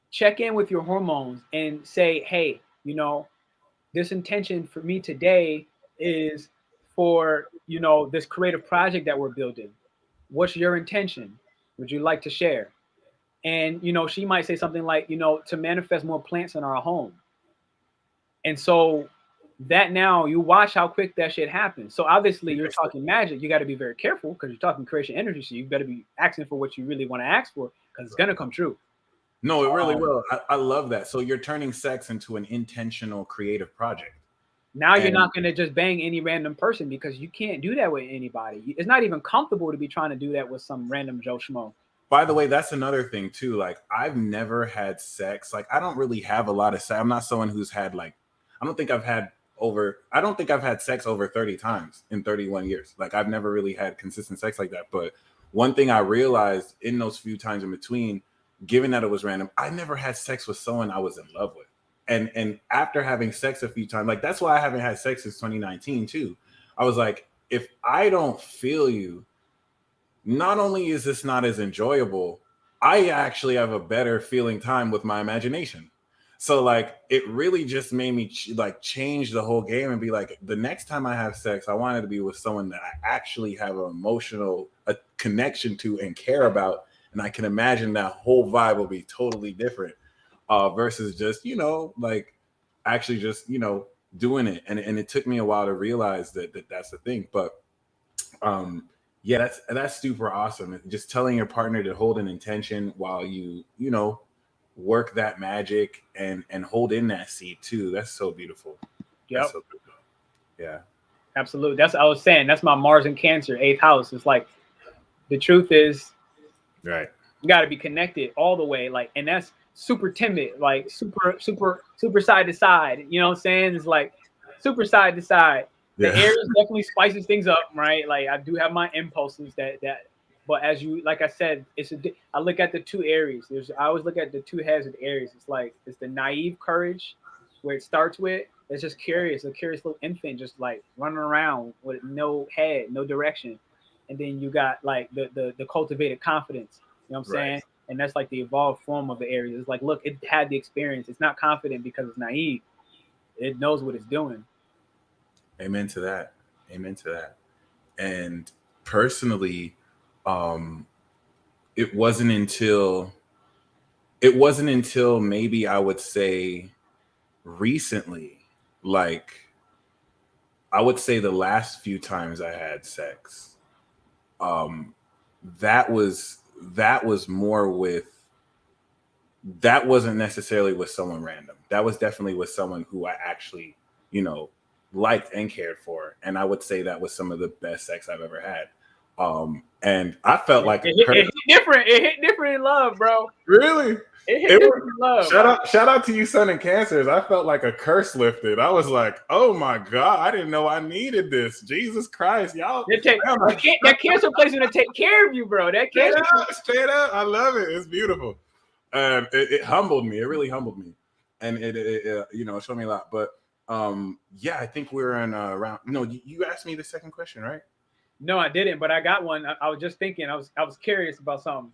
check in with your hormones and say, hey, you know, this intention for me today is for, you know, this creative project that we're building. What's your intention? Would you like to share? And, you know, she might say something like, you know, to manifest more plants in our home. And so that now you watch how quick that shit happens. So obviously you're talking magic. You got to be very careful because you're talking creation energy. So you got to be asking for what you really want to ask for because it's going to come true. No, it really will. I love that. So you're turning sex into an intentional creative project. Now you're not going to just bang any random person because you can't do that with anybody. It's not even comfortable to be trying to do that with some random Joe Schmo. By the way, that's another thing too. Like I've never had sex. Like I don't really have a lot of sex. I'm not someone who's had like, I don't think I've had sex over 30 times in 31 years. Like I've never really had consistent sex like that. But one thing I realized in those few times in between, given that it was random, I never had sex with someone I was in love with. And after having sex a few times, like that's why I haven't had sex since 2019 too. I was like, if I don't feel you, not only is this not as enjoyable, I actually have a better feeling time with my imagination. So like it really just made me change the whole game and be like, the next time I have sex, I want it to be with someone that I actually have an emotional connection to and care about. And I can imagine that whole vibe will be totally different versus just, you know, like actually just, you know, doing it. And it took me a while to realize that that's the thing. But yeah, that's super awesome. Just telling your partner to hold an intention while you know, work that magic and hold in that seed too. That's so beautiful. Yep. So beautiful. Yeah. Absolutely. That's what I was saying. That's my Mars in Cancer, 8th house. It's like the truth is, right. You got to be connected all the way. Like, and that's super timid, like super side to side. You know what I'm saying? It's like super side to side. The Aries definitely spices things up, right? Like I do have my impulses that, but as you, like I said, I look at the two Aries. I always look at the two heads of the Aries. It's like, it's the naive courage where it starts with. It's just curious, a curious little infant just like running around with no head, no direction. And then you got like the cultivated confidence. You know what I'm Right. saying? And that's like the evolved form of the Aries. It's like, look, it had the experience. It's not confident because it's naive. It knows what it's doing. Amen to that. Amen to that. And personally, um, it wasn't until maybe I would say recently, like I would say the last few times I had sex, um, that was more with, that wasn't necessarily with someone random. That was definitely with someone who I actually, you know, liked and cared for. And I would say that was some of the best sex I've ever had. And I felt like It hit different. It hit different in love, bro. really. It hit different in love. Shout out to you, Sun and Cancers. I felt like a curse lifted. I was like, oh my God, I didn't know I needed this. Jesus Christ, y'all. That Cancer placement to take care of you, bro. That Cancer. Straight up. I love it. It's beautiful. It humbled me. It really humbled me. And it you know, showed me a lot. But yeah, I think we're in around. No, you asked me the second question, right? No, I didn't, but I got one. I was just thinking. I was curious about something.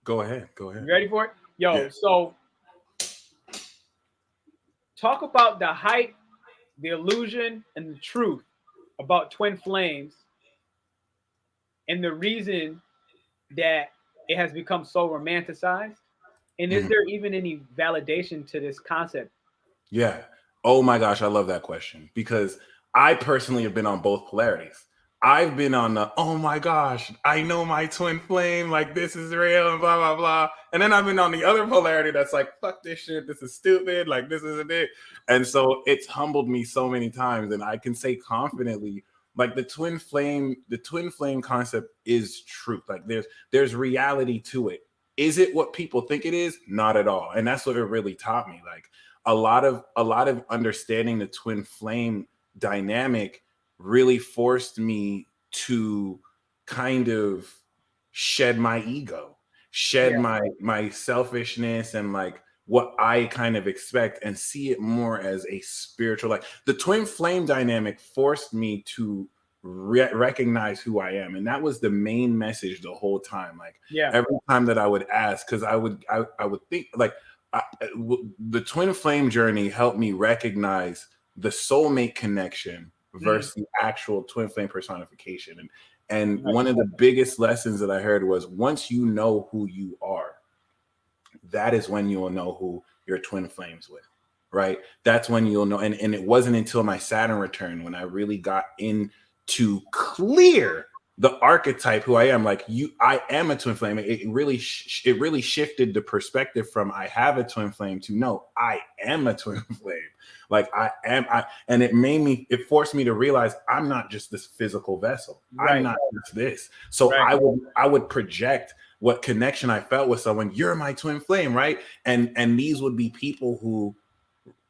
Go ahead. Go ahead. You ready for it? Yo, Yeah. So talk about the hype, the illusion, and the truth about twin flames and the reason that it has become so romanticized. And is there even any validation to this concept? Yeah. Oh my gosh, I love that question because I personally have been on both polarities. I've been on the, oh my gosh, I know my twin flame, like this is real and blah, blah, blah. And then I've been on the other polarity that's like, fuck this shit, this is stupid, like this isn't it. And so it's humbled me so many times. And I can say confidently, like the twin flame concept is truth. Like there's reality to it. Is it what people think it is? Not at all. And that's what it really taught me. Like a lot of understanding the twin flame dynamic really forced me to kind of shed my ego, shed my selfishness and like what I kind of expect and see it more as a spiritual, like the twin flame dynamic forced me to recognize who I am. And that was the main message the whole time. Like every time that I would ask, because I would think like the twin flame journey helped me recognize the soulmate connection versus the actual twin flame personification. And one of the biggest lessons that I heard was once you know who you are, that is when you will know who your twin flames with, right? That's when you'll know. And it wasn't until my Saturn return when I really got into clear the archetype who I am. Like I am a twin flame. It really shifted the perspective from I have a twin flame to no, I am a twin flame. Like and it forced me to realize I'm not just this physical vessel. I'm not just this. So I would project what connection I felt with someone. You're my twin flame, right? And these would be people who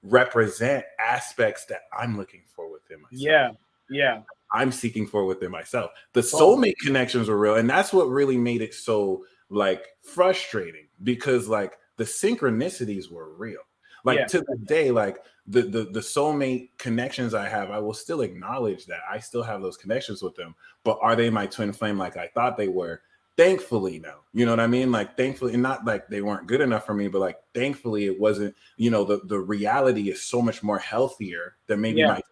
represent aspects that I'm looking for within myself. Yeah. I'm seeking for within myself. The soulmate connections were real. And that's what really made it so like frustrating because like the synchronicities were real. Like to the day, like the soulmate connections I have, I will still acknowledge that I still have those connections with them. But are they my twin flame like I thought they were? Thankfully, no. You know what I mean? Like thankfully, not like they weren't good enough for me, but like thankfully it wasn't, you know, the reality is so much more healthier than maybe my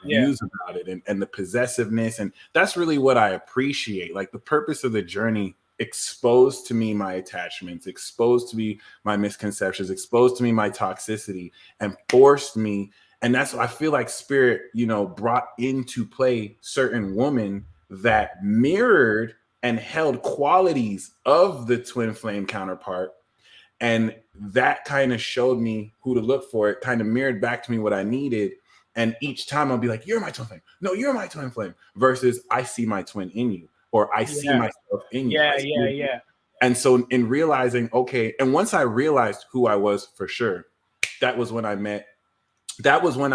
views about it and the possessiveness. And that's really what I appreciate. Like the purpose of the journey exposed to me my attachments, exposed to me my misconceptions, exposed to me my toxicity, and forced me. And that's what I feel like spirit, you know, brought into play certain women that mirrored and held qualities of the twin flame counterpart. And that kind of showed me who to look for. It kind of mirrored back to me what I needed. And each time I'll be like, you're my twin flame. No, you're my twin flame. Versus I see my twin in you, or I see myself in you. Yeah. And so in realizing, okay, and once I realized who I was for sure, that was when I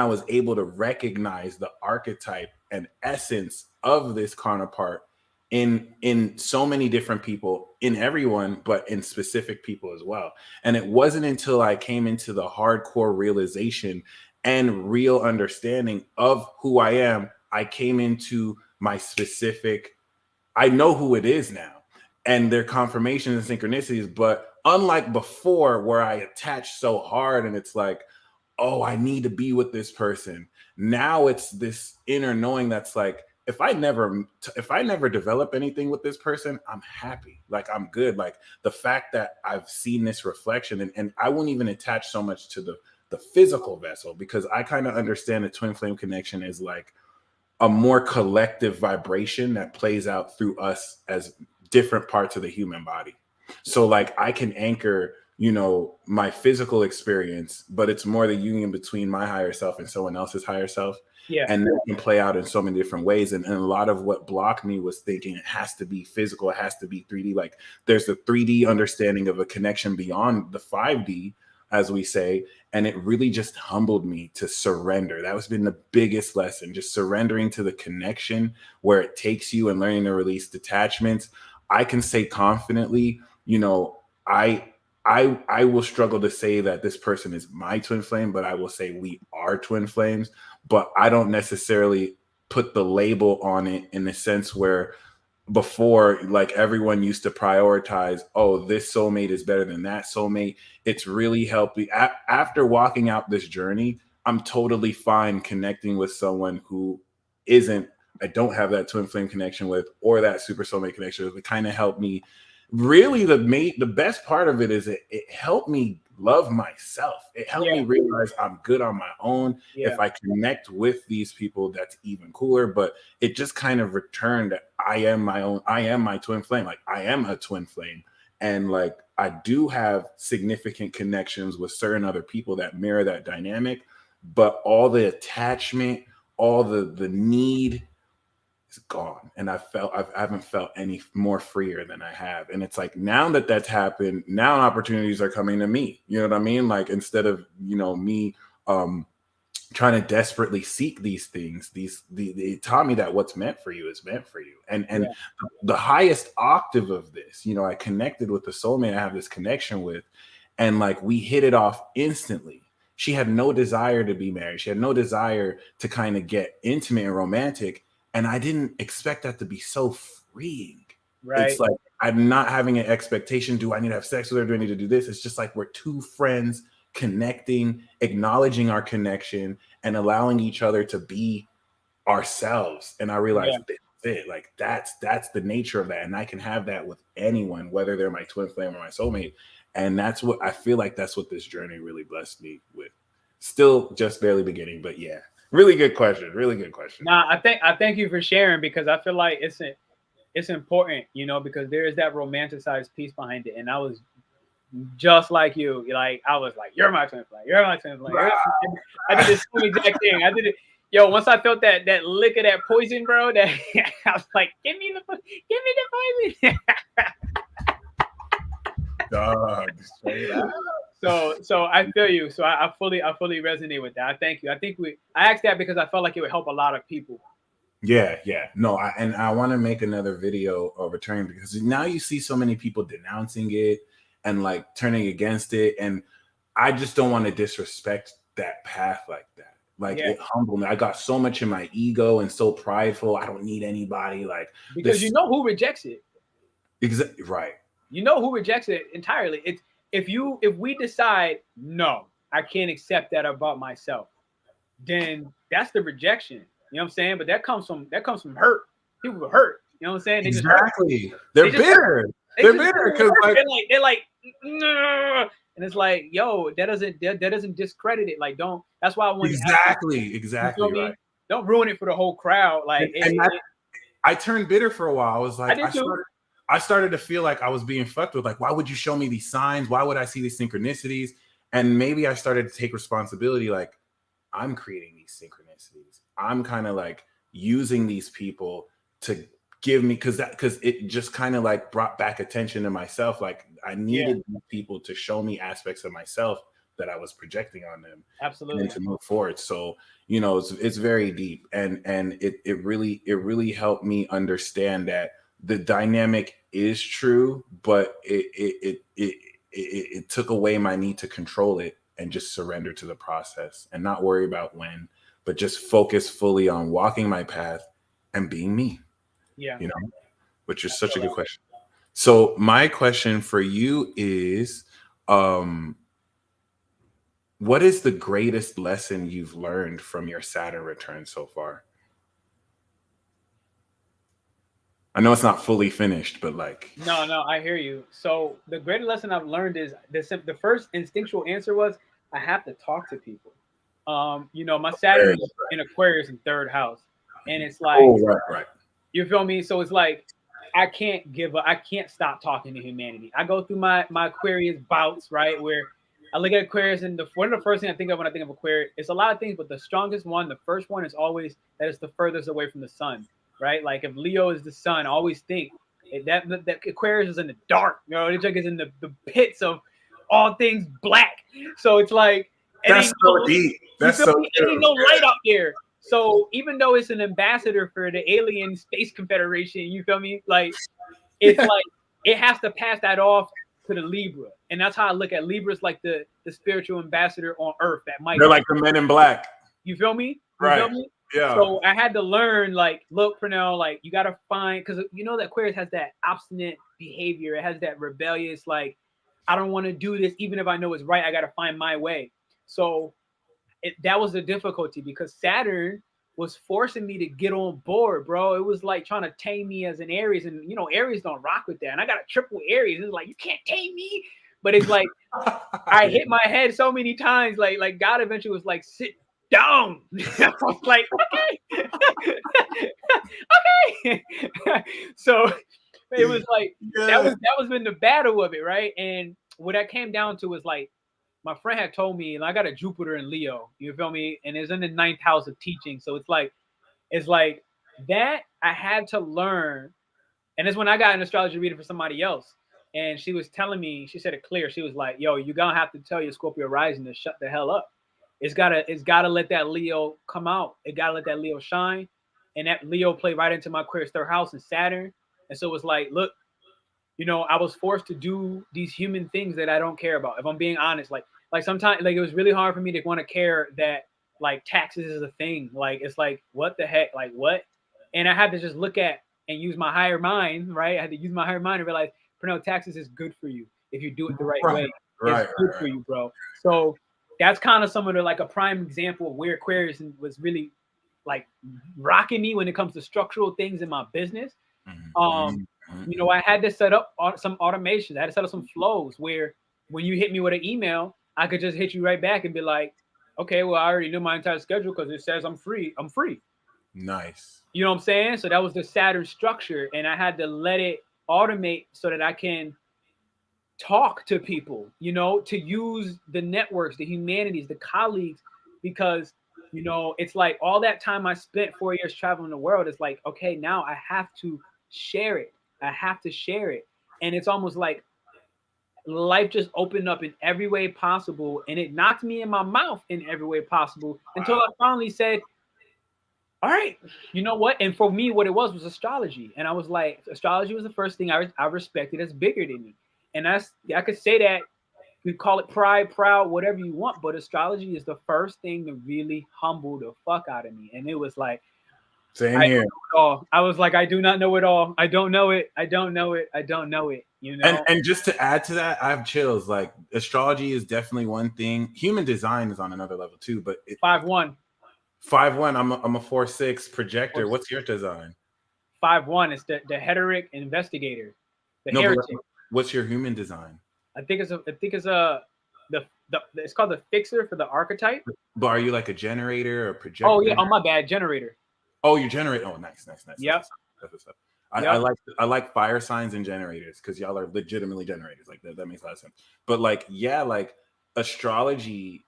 was able to recognize the archetype and essence of this counterpart in so many different people in everyone, but in specific people as well. And it wasn't until I came into the hardcore realization and real understanding of who I am, I came into my specific, I know who it is now, and their confirmations and synchronicities. But unlike before, where I attached so hard and it's like, oh, I need to be with this person. Now it's this inner knowing that's like, if I never develop anything with this person, I'm happy. Like, I'm good. Like, the fact that I've seen this reflection, and I won't even attach so much to the physical vessel, because I kind of understand the twin flame connection is like a more collective vibration that plays out through us as different parts of the human body. So like I can anchor, my physical experience, but it's more the union between my higher self and someone else's higher self. Yeah. And that can play out in so many different ways. And a lot of what blocked me was thinking it has to be physical, it has to be 3D. Like, there's the 3D understanding of a connection beyond the 5D, as we say. And it really just humbled me to surrender. That has been the biggest lesson, just surrendering to the connection where it takes you and learning to release detachments. I can say confidently, I will struggle to say that this person is my twin flame, but I will say we are twin flames. But I don't necessarily put the label on it in the sense where before, like, everyone used to prioritize, oh, this soulmate is better than that soulmate. It's really helped me. After walking out this journey, I'm totally fine connecting with someone who I don't have that twin flame connection with, or that super soulmate connection with. It kind of helped me. Really, the best part of it is it helped me love myself. It helped me realize I'm good on my own. If I connect with these people, that's even cooler. But it just kind of returned that I am my twin flame. Like, I am a twin flame. And like, I do have significant connections with certain other people that mirror that dynamic, but all the attachment, all the need is gone. And I haven't felt any more freer than I have. And it's like, now that that's happened, now opportunities are coming to me. You know what I mean? Like, instead of, me trying to desperately seek these things, they taught me that what's meant for you is meant for you. And the highest octave of this, I connected with the soulmate I have this connection with, and like, we hit it off instantly. She had no desire to be married. She had no desire to kind of get intimate and romantic. And I didn't expect that to be so freeing. Right. It's like, I'm not having an expectation. Do I need to have sex with her? Do I need to do this? It's just like, we're two friends connecting, acknowledging our connection, and allowing each other to be ourselves. And I realized that's it. Like, that's the nature of that. And I can have that with anyone, whether they're my twin flame or my soulmate. And that's what I feel like, that's what this journey really blessed me with. Still just barely beginning, but yeah. Really good question. Really good question. Nah, I thank you for sharing, because I feel like it's important, because there is that romanticized piece behind it. And I was just like you. Like, I was like, you're my twin flame. You're my twin flame. I did the same exact thing. I did it. Yo, once I felt that lick of that poison, bro, that I was like, give me the poison. Dog, straight up. So I feel you. So I fully resonate with that. I thank you. I asked that because I felt like it would help a lot of people. Yeah. No, I want to make another video of returning, because now you see so many people denouncing it and like turning against it, and I just don't want to disrespect that path like that. Like, it humbled me. I got so much in my ego and so prideful. I don't need anybody. Like, because you know who rejects it. Exactly right. You know who rejects it entirely. It's if we decide, no, I can't accept that about myself, then that's the rejection. You know what I'm saying? But that comes from hurt. People are hurt. You know what I'm saying? Exactly. They're bitter. They're bitter because they're like, nah. And it's like, yo, that doesn't discredit it. Like, don't. That's why I want exactly. You know Right. Don't ruin it for the whole crowd. Like, I turned bitter for a while. I was like, I started to feel like I was being fucked with. Like, why would you show me these signs? Why would I see these synchronicities? And maybe I started to take responsibility. Like, I'm creating these synchronicities. I'm kind of like using these people to give me, because it just kind of like brought back attention to myself. Like, I needed people to show me aspects of myself that I was projecting on them. Absolutely. And to move forward. So, it's very deep, and it really helped me understand that the dynamic is true, but it took away my need to control it and just surrender to the process and not worry about when, but just focus fully on walking my path and being me. Yeah. You know, which is such a good question. So my question for you is, what is the greatest lesson you've learned from your Saturn return so far? I know it's not fully finished, but like, No, I hear you. So the greatest lesson I've learned is the first instinctual answer was I have to talk to people. My Saturn is in Aquarius in third house, and it's like, oh, right. you feel me? So it's like I can't give up. I can't stop talking to humanity. I go through my Aquarius bouts, right, where I look at Aquarius, and one of the first things I think of when I think of Aquarius, it's a lot of things, but the strongest one, the first one, is always that it's the furthest away from the sun, right? Like if Leo is the sun, I always think that Aquarius is in the dark, it's like it's in the pits of all things black. So it's like that's so deep. That's so true. Ain't no light out there. So even though it's an ambassador for the alien space confederation, you feel me? Like it's like it has to pass that off to the Libra, and that's how I look at Libras, like the spiritual ambassador on Earth. That might they're like the men in black. You feel me? Right. Yeah. So I had to learn, like, look, Pernell, like you gotta find, because that Aquarius has that obstinate behavior. It has that rebellious, like, I don't want to do this, even if I know it's right. I gotta find my way. So that was the difficulty, because Saturn was forcing me to get on board, bro. It was like trying to tame me as an Aries, and Aries don't rock with that. And I got a triple Aries. It's like, you can't tame me. But it's like I hit my head so many times, like God eventually was like, sit down. I was like, okay. So it was like that was been the battle of it, right? And what I came down to was like, my friend had told me, and I got a Jupiter in Leo, you feel me? And it's in the 9th house of teaching. So it's like that I had to learn. And it's when I got an astrology reading for somebody else. And she was telling me, she said it clear. She was like, yo, you're gonna have to tell your Scorpio rising to shut the hell up. It's gotta let that Leo come out. It gotta let that Leo shine. And that Leo played right into my Aquarius third house and Saturn. And so it was like, look, I was forced to do these human things that I don't care about. If I'm being honest, like sometimes, like, it was really hard for me to want to care that like taxes is a thing. Like, it's like, what the heck? Like, what? And I had to just look at and use my higher mind, right? I had to use my higher mind and realize, Pernell, taxes is good for you if you do it the right way. It's good for you, bro. So that's kind of some of the, like, a prime example of where Aquarius was really like rocking me when it comes to structural things in my business. I had to set up some automations. I had to set up some flows where when you hit me with an email, I could just hit you right back and be like, okay, well, I already knew my entire schedule because it says I'm free. I'm free. Nice. You know what I'm saying? So that was the Saturn structure, and I had to let it automate so that I can talk to people, to use the networks, the humanities, the colleagues, because, it's like all that time I spent 4 years traveling the world is like, okay, now I have to share it. I have to share it. And it's almost like life just opened up in every way possible, and it knocked me in my mouth in every way possible until I finally said, all right, you know what? And for me, what it was astrology. And I was like, astrology was the first thing I respected as bigger than me. And I could say that, you call it pride, proud, whatever you want, but astrology is the first thing to really humble the fuck out of me. And it was like, same here. I was like, I do not know it all. I don't know it. I don't know it. I don't know it. And just to add to that, I have chills. Like, astrology is definitely one thing. Human design is on another level too. But 5-1. 5-1. I'm a 4-6 projector. What's your design? 5-1. It's the heretic investigator. Heretic. What's your human design? I think it's it's called the fixer for the archetype. But are you like a generator or projector? Oh yeah, my bad, generator. Oh, you generate. Oh, nice. Yep. That's what's up. I like fire signs and generators because y'all are legitimately generators. Like that makes a lot of sense. But like, yeah, like astrology,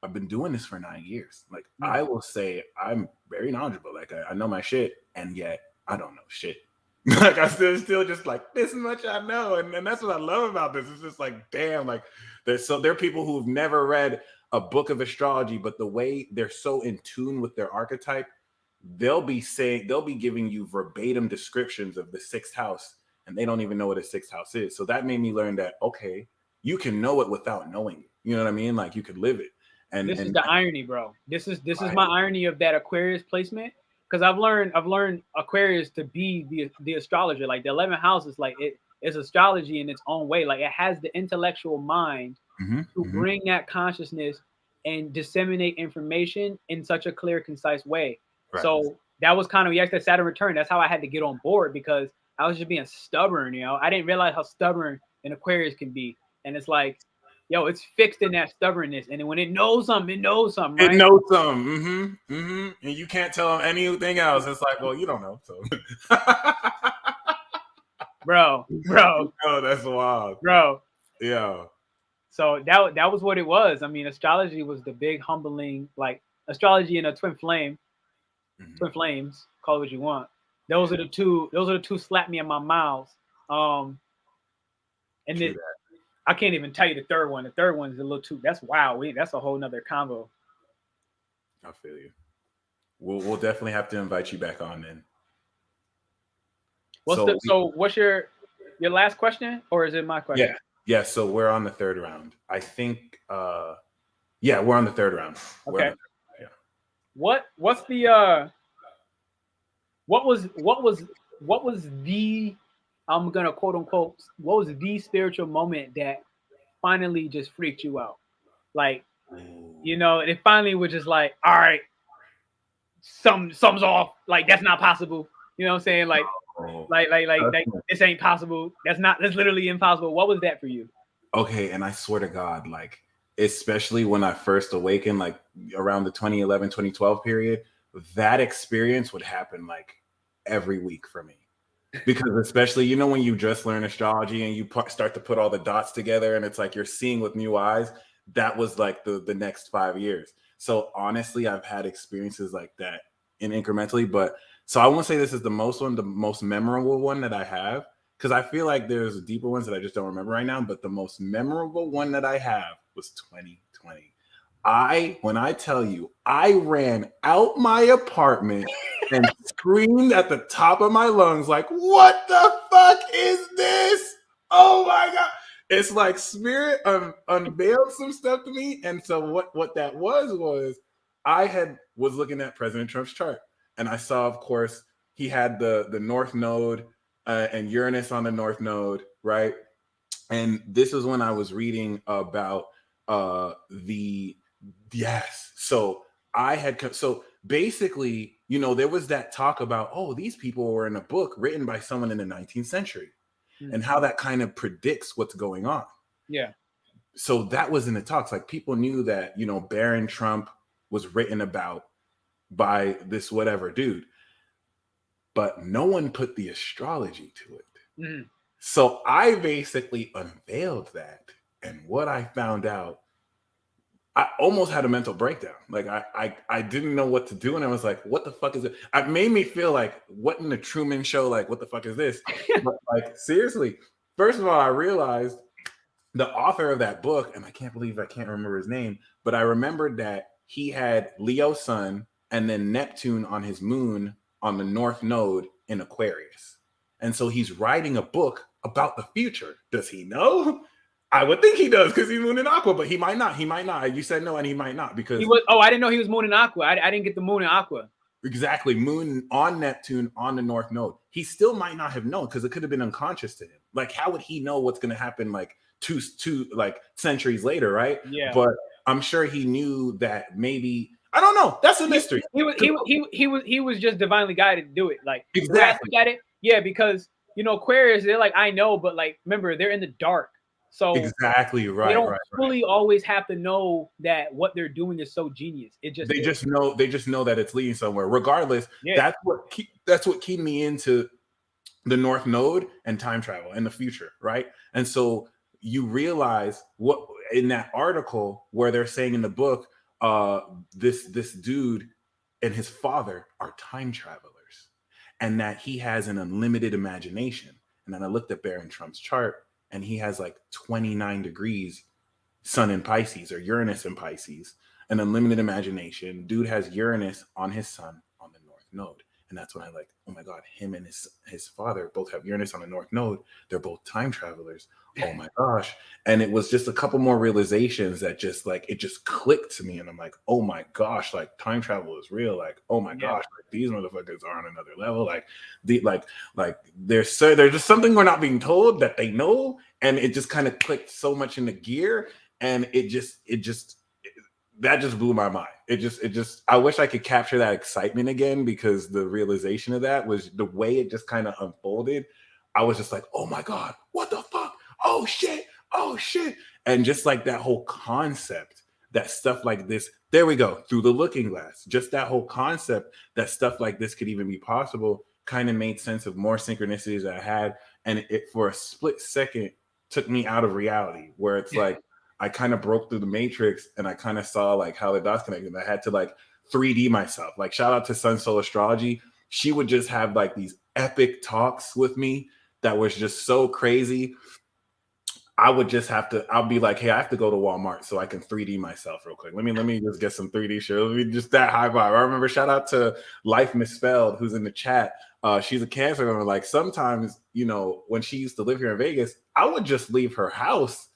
I've been doing this for 9 years. Like, I will say I'm very knowledgeable. Like, I know my shit, and yet I don't know shit. Like, I still just like, this much I know, and that's what I love about this. It's just like, damn, like there are people who've never read a book of astrology, but the way they're so in tune with their archetype, they'll be giving you verbatim descriptions of the sixth house, and they don't even know what a sixth house is. So that made me learn that, okay, you can know it without knowing it. You know what I mean? Like you could live it. And this is the irony, bro. This is my irony of that Aquarius placement, because I've learned Aquarius to be the astrologer. Like the 11th house is like it's astrology in its own way. Like it has the intellectual mind to bring that consciousness and disseminate information in such a clear, concise way. Right. So that was kind of, yes, that Saturn return. That's how I had to get on board, because I was just being stubborn. You know, I didn't realize how stubborn an Aquarius can be. And it's like, yo, it's fixed in that stubbornness. And then when it knows something, right? It knows something. And you can't tell them anything else. It's like, well, you don't know. So bro. Oh, that's wild. Bro. Yeah. So that was what it was. I mean, astrology was the big humbling, like astrology and a twin flame, twin flames, call it what you want. Those are the two slap me in my mouth. And then I can't even tell you the third one. The third one is a little too, that's wow. That's a whole nother combo. I feel you. We'll definitely have to invite you back on then. So what's your last question, or is it my question? Yeah, so we're on the third round. I think we're on the third round. Okay. What was the I'm gonna quote unquote, what was the spiritual moment that finally just freaked you out? Like, you know, it finally was just like, all right, something's off. Like that's not possible. You know what I'm saying? Like this ain't possible. That's literally impossible. What was that for you? Okay, and I swear to God, like especially when I first awakened, like around the 2011, 2012 period, that experience would happen like every week for me. Because especially, you know, when you just learn astrology and you start to put all the dots together and it's like you're seeing with new eyes, that was like the next 5 years. So honestly, I've had experiences like that incrementally, but so I won't say this is the most memorable one that I have, because I feel like there's deeper ones that I just don't remember right now, but the most memorable one that I have was 2020. When I tell you, I ran out my apartment and screamed at the top of my lungs, like, what the fuck is this? Oh my God. It's like spirit unveiled some stuff to me. And so what that was I was looking at President Trump's chart, and I saw, of course, he had the North Node and Uranus on the North Node, right? And this is when I was reading about so basically, you know, there was that talk about, oh, these people were in a book written by someone in the 19th century and how that kind of predicts what's going on. Yeah. So that was in the talks. Like people knew that, you know, Baron Trump was written about by this whatever dude, but no one put the astrology to it. So I basically unveiled that. And what I found out, I almost had a mental breakdown. Like I didn't know what to do. And I was like, what the fuck is it? It made me feel like, what in the Truman Show? Like, what the fuck is this? But like, seriously, first of all, I realized the author of that book, and I can't believe I can't remember his name, but I remembered that he had Leo sun and then Neptune on his moon on the North Node in Aquarius. And so he's writing a book about the future. Does he know? I would think he does, because he's moon in Aqua, but he might not. He might not. You said no, and he might not, because he was. Oh, I didn't know he was moon in Aqua. I didn't get the moon in Aqua. Exactly, moon on Neptune on the North Node. He still might not have known, because it could have been unconscious to him. Like, how would he know what's going to happen like two like centuries later, right? Yeah. But I'm sure he knew that maybe. I don't know. That's a mystery. He was just divinely guided to do it. Like exactly. Look at it. Yeah, because you know Aquarius, they're like, I know, but like remember, they're in the dark. So exactly right. They don't fully always have to know that what they're doing is so genius. They just know that it's leading somewhere. Regardless, that's what keyed me into the North Node and time travel in the future, right? And so you realize what in that article where they're saying in the book, this dude and his father are time travelers, and that he has an unlimited imagination. And then I looked at Baron Trump's chart, and he has like 29 degrees sun in Pisces or Uranus in Pisces, an unlimited imagination. Dude has Uranus on his sun on the North node. And that's when I like, oh my God, him and his father both have Uranus on the north node. They're both time travelers. Oh my gosh. And it was just a couple more realizations that just like, it just clicked to me. And I'm like, oh my gosh, like time travel is real. Like, oh my gosh, like these motherfuckers are on another level. Like there's just something we're not being told that they know. And it just kind of clicked so much into gear. And that just blew my mind. It just I wish I could capture that excitement again, because the realization of that was the way it just kind of unfolded. I was just like, oh my God, what the fuck? Oh shit. And just like that whole concept, that stuff like this, there we go, through the looking glass, just that whole concept that stuff like this could even be possible kind of made sense of more synchronicities that I had. And it for a split second took me out of reality, where it's like, I kind of broke through the matrix and I kind of saw like how the dots connected. And I had to like 3D myself. Like shout out to Sun Soul Astrology. She would just have like these epic talks with me that was just so crazy. I'll be like, hey, I have to go to Walmart so I can 3D myself real quick. Let me just get some 3D shit. Let me just that high vibe. I remember shout out to Life Misspelled, who's in the chat. She's a Cancer member. Like sometimes, when she used to live here in Vegas, I would just leave her house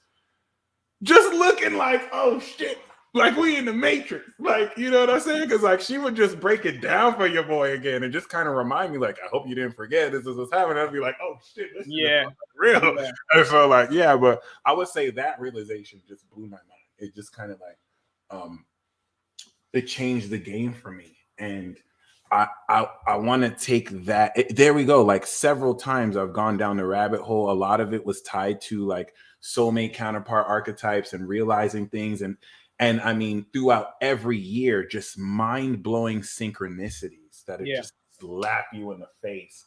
just looking like, oh shit, like we in the Matrix, like, you know what I'm saying? Because like she would just break it down for your boy again and just kind of remind me, like, I hope you didn't forget this is what's happening. I'd be like, oh shit, this is real. Yeah. And so like, yeah, but I would say that realization just blew my mind. It just kind of like, it changed the game for me. And I want to take that. There we go. Like several times I've gone down the rabbit hole. A lot of it was tied to like soulmate counterpart archetypes and realizing things. And I mean, throughout every year, just mind-blowing synchronicities that just slap you in the face.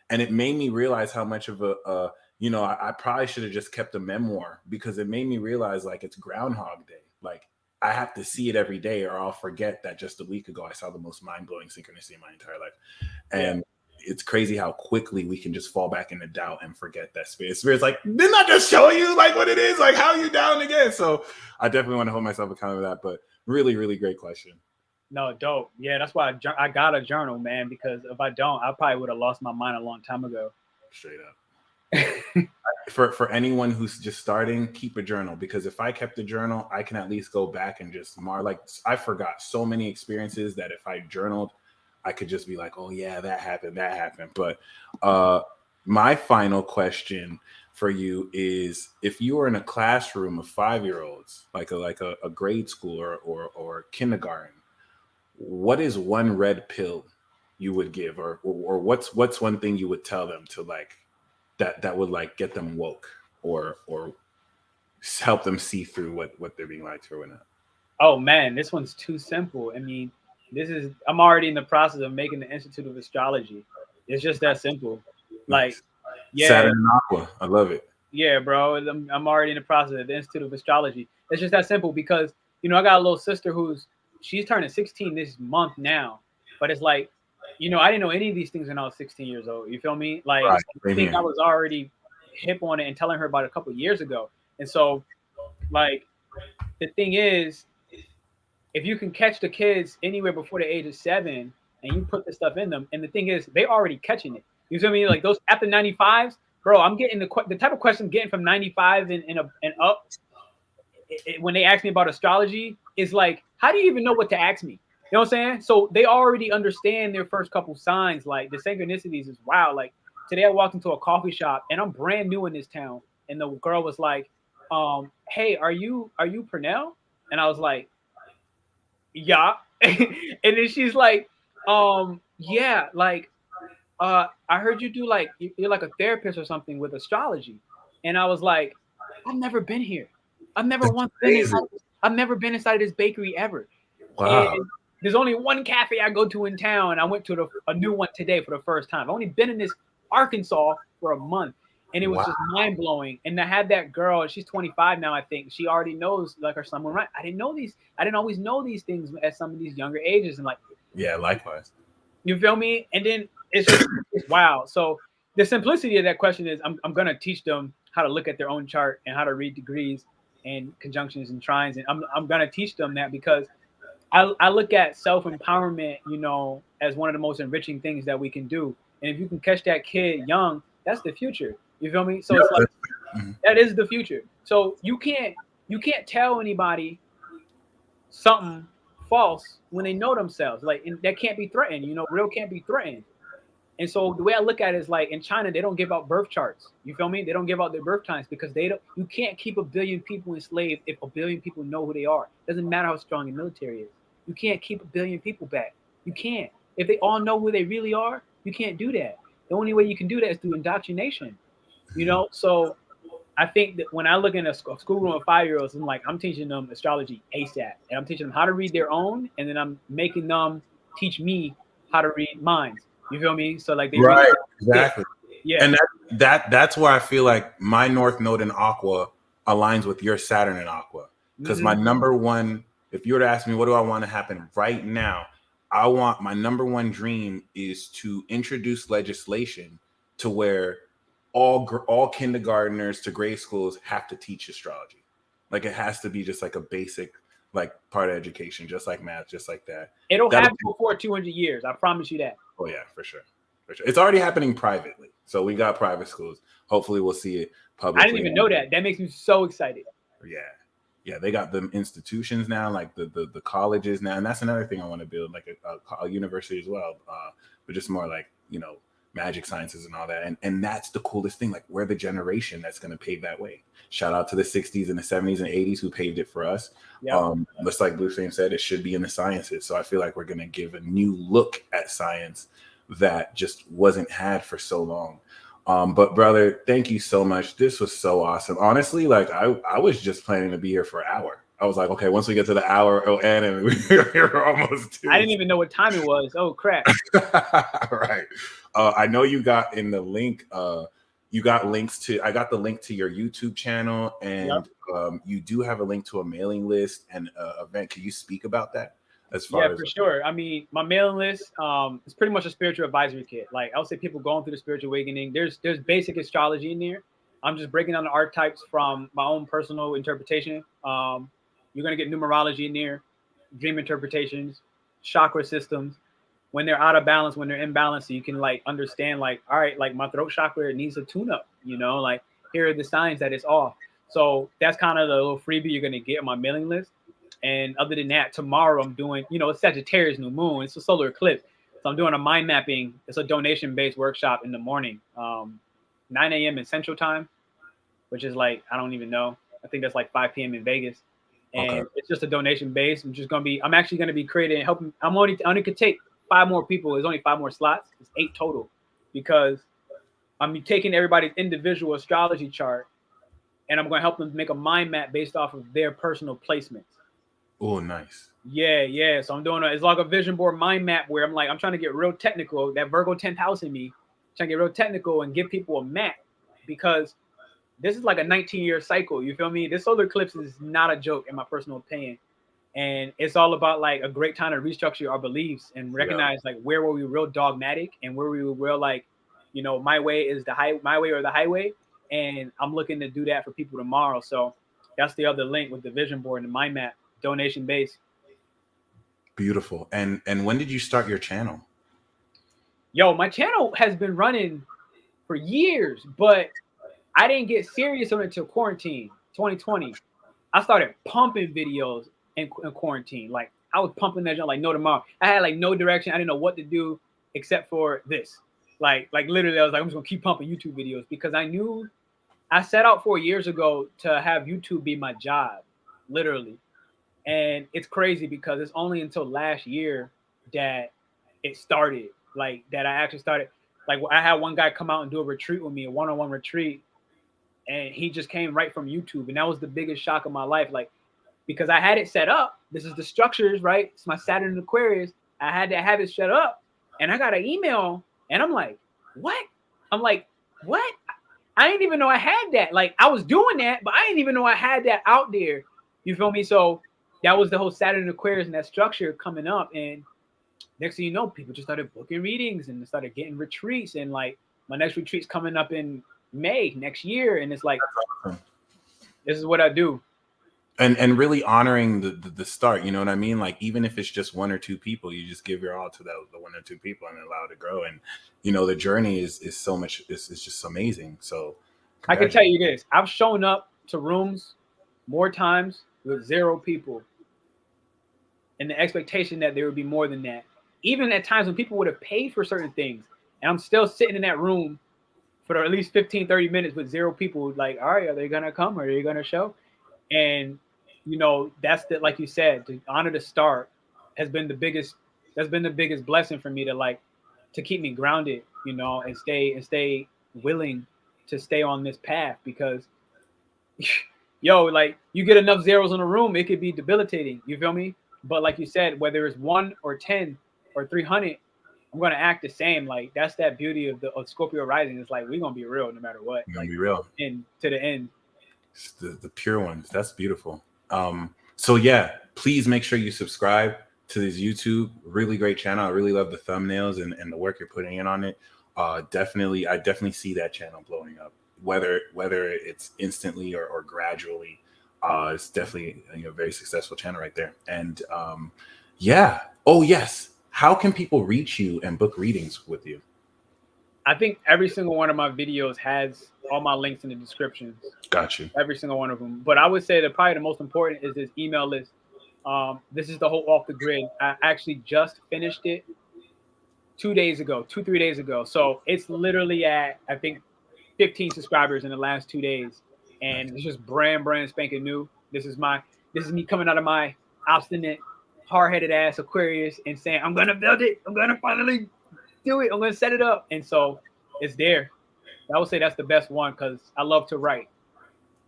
And it made me realize how much of I probably should have just kept a memoir, because it made me realize like it's Groundhog Day. Like I have to see it every day or I'll forget that just a week ago I saw the most mind-blowing synchronicity in my entire life. And it's crazy how quickly we can just fall back into doubt and forget that spirit. Spirit's like, didn't I just show you like what it is? Like, how are you down again? So I definitely want to hold myself accountable to that, but really, really great question. No, dope. Yeah, that's why I got a journal, man, because if I don't, I probably would have lost my mind a long time ago. Straight up. For anyone who's just starting, keep a journal, because if I kept a journal, I can at least go back and just like I forgot so many experiences that if I journaled, I could just be like, oh yeah, that happened. But my final question for you is, if you were in a classroom of 5-year-olds, like a grade school or kindergarten, what is one red pill you would give, or what's one thing you would tell them to like that would like get them woke or help them see through what they're being lied to or not? Oh man, this one's too simple. I mean, I'm already in the process of making the Institute of Astrology. It's just that simple. Like, yeah, Saturn and Aqua. I love it. Yeah, bro. I'm already in the process of the Institute of Astrology. It's just that simple, because I got a little sister she's turning 16 this month now, but it's like, I didn't know any of these things when I was 16 years old. You feel me? Like, right. I think I was already hip on it and telling her about it a couple of years ago. And so, like, the thing is, if you can catch the kids anywhere before the age of 7 and you put this stuff in them, and the thing is, they already catching it. You feel me? Like those after 95s, bro, I'm getting the type of questions I'm getting from 95 and up. When they ask me about astrology, is like, how do you even know what to ask me? You know what I'm saying? So they already understand their first couple signs. Like the synchronicities is wild. Like today I walked into a coffee shop and I'm brand new in this town. And the girl was like, hey, are you Pernell? And I was like, yeah. And then she's like, yeah, like, I heard you do like, you're like a therapist or something with astrology. And I was like, I've never been here. I've never been inside this bakery ever. Wow. And there's only one cafe I go to in town. I went to a new one today for the first time. I've only been in this Arkansas for a month, and it was just mind blowing. And I had that girl, she's 25 now, I think. She already knows like her son went right. I didn't always know these things at some of these younger ages, and like, yeah, likewise. You feel me? And then it's wow. So the simplicity of that question is, I'm gonna teach them how to look at their own chart and how to read degrees and conjunctions and trines, and I'm gonna teach them that, because I look at self-empowerment, you know, as one of the most enriching things that we can do. And if you can catch that kid young, that's the future. You feel me? So Yeah, it's like mhm. that is the future. So you can't tell anybody something false when they know themselves. Like, and that can't be threatened. You know, real can't be threatened. And so the way I look at it is like in China, they don't give out birth charts. You feel me? They don't give out their birth times because they don't. You can't keep a billion people enslaved if a billion people know who they are. Doesn't matter how strong your military is. You can't keep a billion people back. You can't. If they all know who they really are, you can't do that. The only way you can do that is through indoctrination. You know, so I think that when I look in a schoolroom of 5-year-olds, I'm teaching them astrology ASAP, and I'm teaching them how to read their own, and then I'm making them teach me how to read minds. You feel me? So like they really, Right, exactly. yeah, And that's where I feel like my North Node in Aqua aligns with your Saturn in Aqua. Because my mm-hmm. number one, if you were to ask me what do I want to happen right now, I want my number one dream is to introduce legislation to where all kindergartners to grade schools have to teach astrology. Like it has to be just like a basic like part of education, just like math, just like that. It'll That'll happen before 200 years. I promise you that. Oh yeah, for sure. For sure. It's already happening privately. So we got private schools. Hopefully we'll see it I didn't publicly. even know that. That makes me so excited. Yeah. Yeah, they got the institutions now, like the colleges now, and that's another thing I want to build, like a university as well, but just more like magic sciences and all that, and that's the coolest thing. Like we're the generation that's going to pave that way. Shout out to the '60s and the '70s and '80s who paved it for us. Yep. Just like Blue Flame said, it should be in the sciences. So I feel like we're going to give a new look at science that just wasn't had for so long. But brother, thank you so much. This was so awesome. Honestly, like I was just planning to be here for an hour. I was like, okay, once we get to the hour, it'll end, and we're almost two. I didn't even know what time it was. Oh crap! Right. I know you got in the link. You got links to. I got the link to your YouTube channel, and Yep. you do have a link to a mailing list and event. Can you speak about that? As far as For sure. I mean, my mailing list is pretty much a spiritual advisory kit. Like I would say, people going through the spiritual awakening. There's basic astrology in there. I'm just breaking down the archetypes from my own personal interpretation. You're gonna get numerology in there, dream interpretations, chakra systems, when they're out of balance, when they're in balance, so you can like understand like, all right, like my throat chakra needs a tune up. You know, like here are the signs that it's off. So that's kind of the little freebie you're gonna get on my mailing list. And other than that, tomorrow I'm doing, it's Sagittarius new moon. It's a solar eclipse. So I'm doing a mind mapping. It's a donation-based workshop in the morning, 9 a.m. in Central Time, which is like, I don't even know. I think that's like 5 p.m. in Vegas. And okay. it's just a donation base. I'm actually going to be creating, helping. I only could take 5 more people. There's only 5 more slots. It's 8 total because I'm taking everybody's individual astrology chart and I'm going to help them make a mind map based off of their personal placements. Oh, nice. Yeah. So I'm doing it's like a vision board mind map where I'm trying to get real technical. That Virgo 10th house in me, trying to get real technical and give people a map because this is like a 19-year cycle. You feel me? This solar eclipse is not a joke, in my personal opinion. And it's all about like a great time to restructure our beliefs and recognize like where were we real dogmatic and where we were real like, my way is my way or the highway. And I'm looking to do that for people tomorrow. So that's the other link with the vision board and the mind map, donation based. Beautiful. And when did you start your channel? Yo, my channel has been running for years, but I didn't get serious on it until quarantine, 2020. I started pumping videos in quarantine. Like I was pumping that like no tomorrow. I had like no direction. I didn't know what to do except for this. Like literally, I was like, I'm just gonna keep pumping YouTube videos because I knew I set out 4 years ago to have YouTube be my job, literally. And it's crazy because it's only until last year that it started. Like that I actually started. Like I had one guy come out and do a retreat with me, a one-on-one retreat, and he just came right from YouTube, and that was the biggest shock of my life. Like because I had it set up. This is the structures, right? It's my Saturn in Aquarius. I had to have it set up, and I got an email, and I'm like, what? I'm like, what? I didn't even know I had that. Like I was doing that, but I didn't even know I had that out there. You feel me? So that was the whole Saturn Aquarius and that structure coming up. And next thing you know, people just started booking readings and started getting retreats. And like my next retreat's coming up in May next year. And it's like, this is what I do. And really honoring the start, you know what I mean? Like, even if it's just one or two people, you just give your all to the one or two people and allow it to grow. And the journey is so much, is just amazing. So I can tell you congratulations. this: I've shown up to rooms more times with 0 people, and the expectation that there would be more than that. Even at times when people would have paid for certain things, and I'm still sitting in that room for at least 15, 30 minutes with 0 people. Like, all right, are they gonna come? Or are they gonna show? And that's the, like you said, to honor the start has been the biggest. That's been the biggest blessing for me, to keep me grounded, and stay willing to stay on this path, because yo, like, you get enough zeros in a room, it could be debilitating. You feel me? But like you said, whether it's 1 or 10 or 300, I'm gonna act the same. Like, that's that beauty of Scorpio rising. It's like, we're gonna be real no matter what. I'm gonna Like, be real. and to the end. It's the pure ones. That's beautiful. So yeah, please make sure you subscribe to this YouTube. Really great channel. I really love the thumbnails and the work you're putting in on it. I definitely see that channel blowing up. Whether it's instantly or gradually, it's definitely a very successful channel right there. And yeah. Oh yes. How can people reach you and book readings with you? I think every single one of my videos has all my links in the descriptions. Got you. Every single one of them. But I would say that probably the most important is this email list. This is the whole Off the Grid. I actually just finished it 3 days ago. So it's literally at, I think, 15 subscribers in the last 2 days, and it's just brand spanking new. This is me coming out of my obstinate, hard-headed ass Aquarius and saying, I'm gonna build it. I'm gonna finally do it. I'm gonna set it up. And so it's there. I would say that's the best one, because I love to write.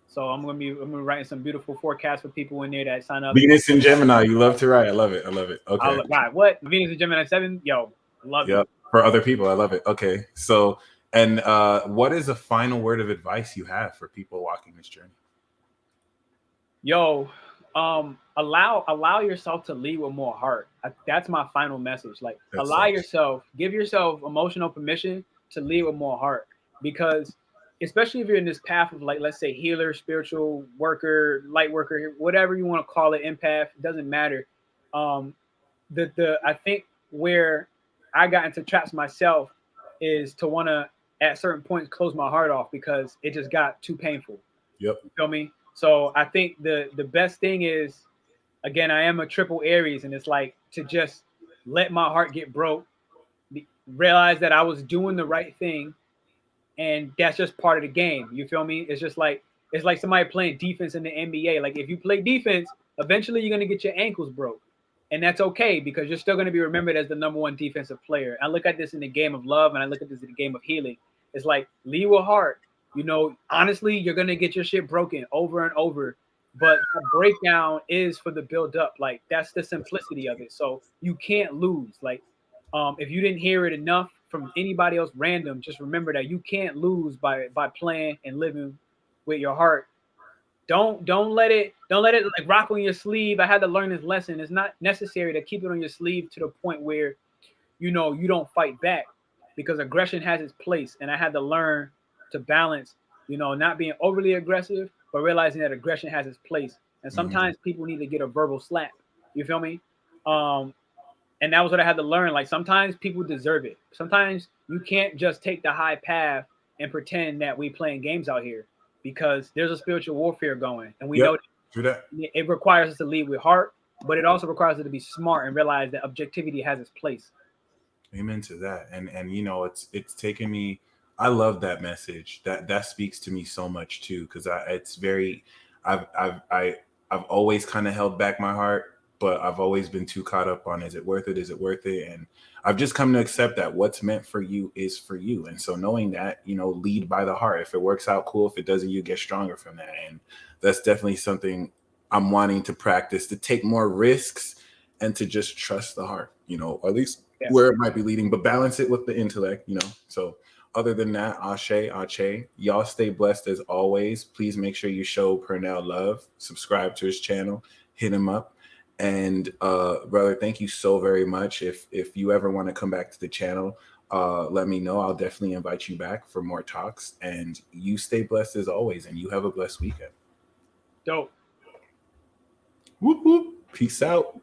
So I'm gonna be writing some beautiful forecasts for people in there that sign up. Venus and Gemini, you love to write. I love it. Okay. God, what? Venus and Gemini 7? Yo, love Yep. it. For other people, I love it. Okay. So, and what is a final word of advice you have for people walking this journey? Yo, allow yourself to lead with more heart. That's my final message. Like, give yourself emotional permission to lead with more heart, because especially if you're in this path of, like, let's say, healer, spiritual worker, light worker, whatever you want to call it, empath, it doesn't matter. I think where I got into traps myself is to want to, at certain points, close my heart off because it just got too painful. Yep. You feel me? So I think the best thing is, again, I am a triple Aries, and it's like to just let my heart get broke, realize that I was doing the right thing, and that's just part of the game. You feel me? It's like somebody playing defense in the NBA. Like, if you play defense, eventually you're gonna get your ankles broke, and that's okay, because you're still gonna be remembered as the #1 defensive player. I look at this in the game of love, and I look at this in the game of healing. It's like, lead with heart. Honestly, you're gonna get your shit broken over and over, but the breakdown is for the build up. Like, that's the simplicity of it. So you can't lose. Like, if you didn't hear it enough from anybody else random, just remember that you can't lose by playing and living with your heart. Don't let it like rock on your sleeve. I had to learn this lesson. It's not necessary to keep it on your sleeve to the point where you don't fight back, because aggression has its place, and I had to learn to balance, not being overly aggressive, but realizing that aggression has its place. And sometimes people need to get a verbal slap. You feel me? And that was what I had to learn. Like, sometimes people deserve it. Sometimes you can't just take the high path and pretend that we playing games out here, because there's a spiritual warfare going, and we know that it requires us to lead with heart, but it also requires us to be smart and realize that objectivity has its place. Amen to that. And it's taken me. I love that message. That speaks to me so much too, because I've always kind of held back my heart, but I've always been too caught up on, is it worth it? Is it worth it? And I've just come to accept that what's meant for you is for you. And so knowing that, lead by the heart. If it works out, cool. If it doesn't, you get stronger from that. And that's definitely something I'm wanting to practice, to take more risks and to just trust the heart, or at least where it might be leading, but balance it with the intellect, So other than that, Ashe, y'all stay blessed as always. Please make sure you show Pernell love, subscribe to his channel, hit him up. And brother, thank you so very much. If you ever want to come back to the channel, let me know. I'll definitely invite you back for more talks. And you stay blessed as always, and you have a blessed weekend. Dope. Whoop, whoop. Peace out.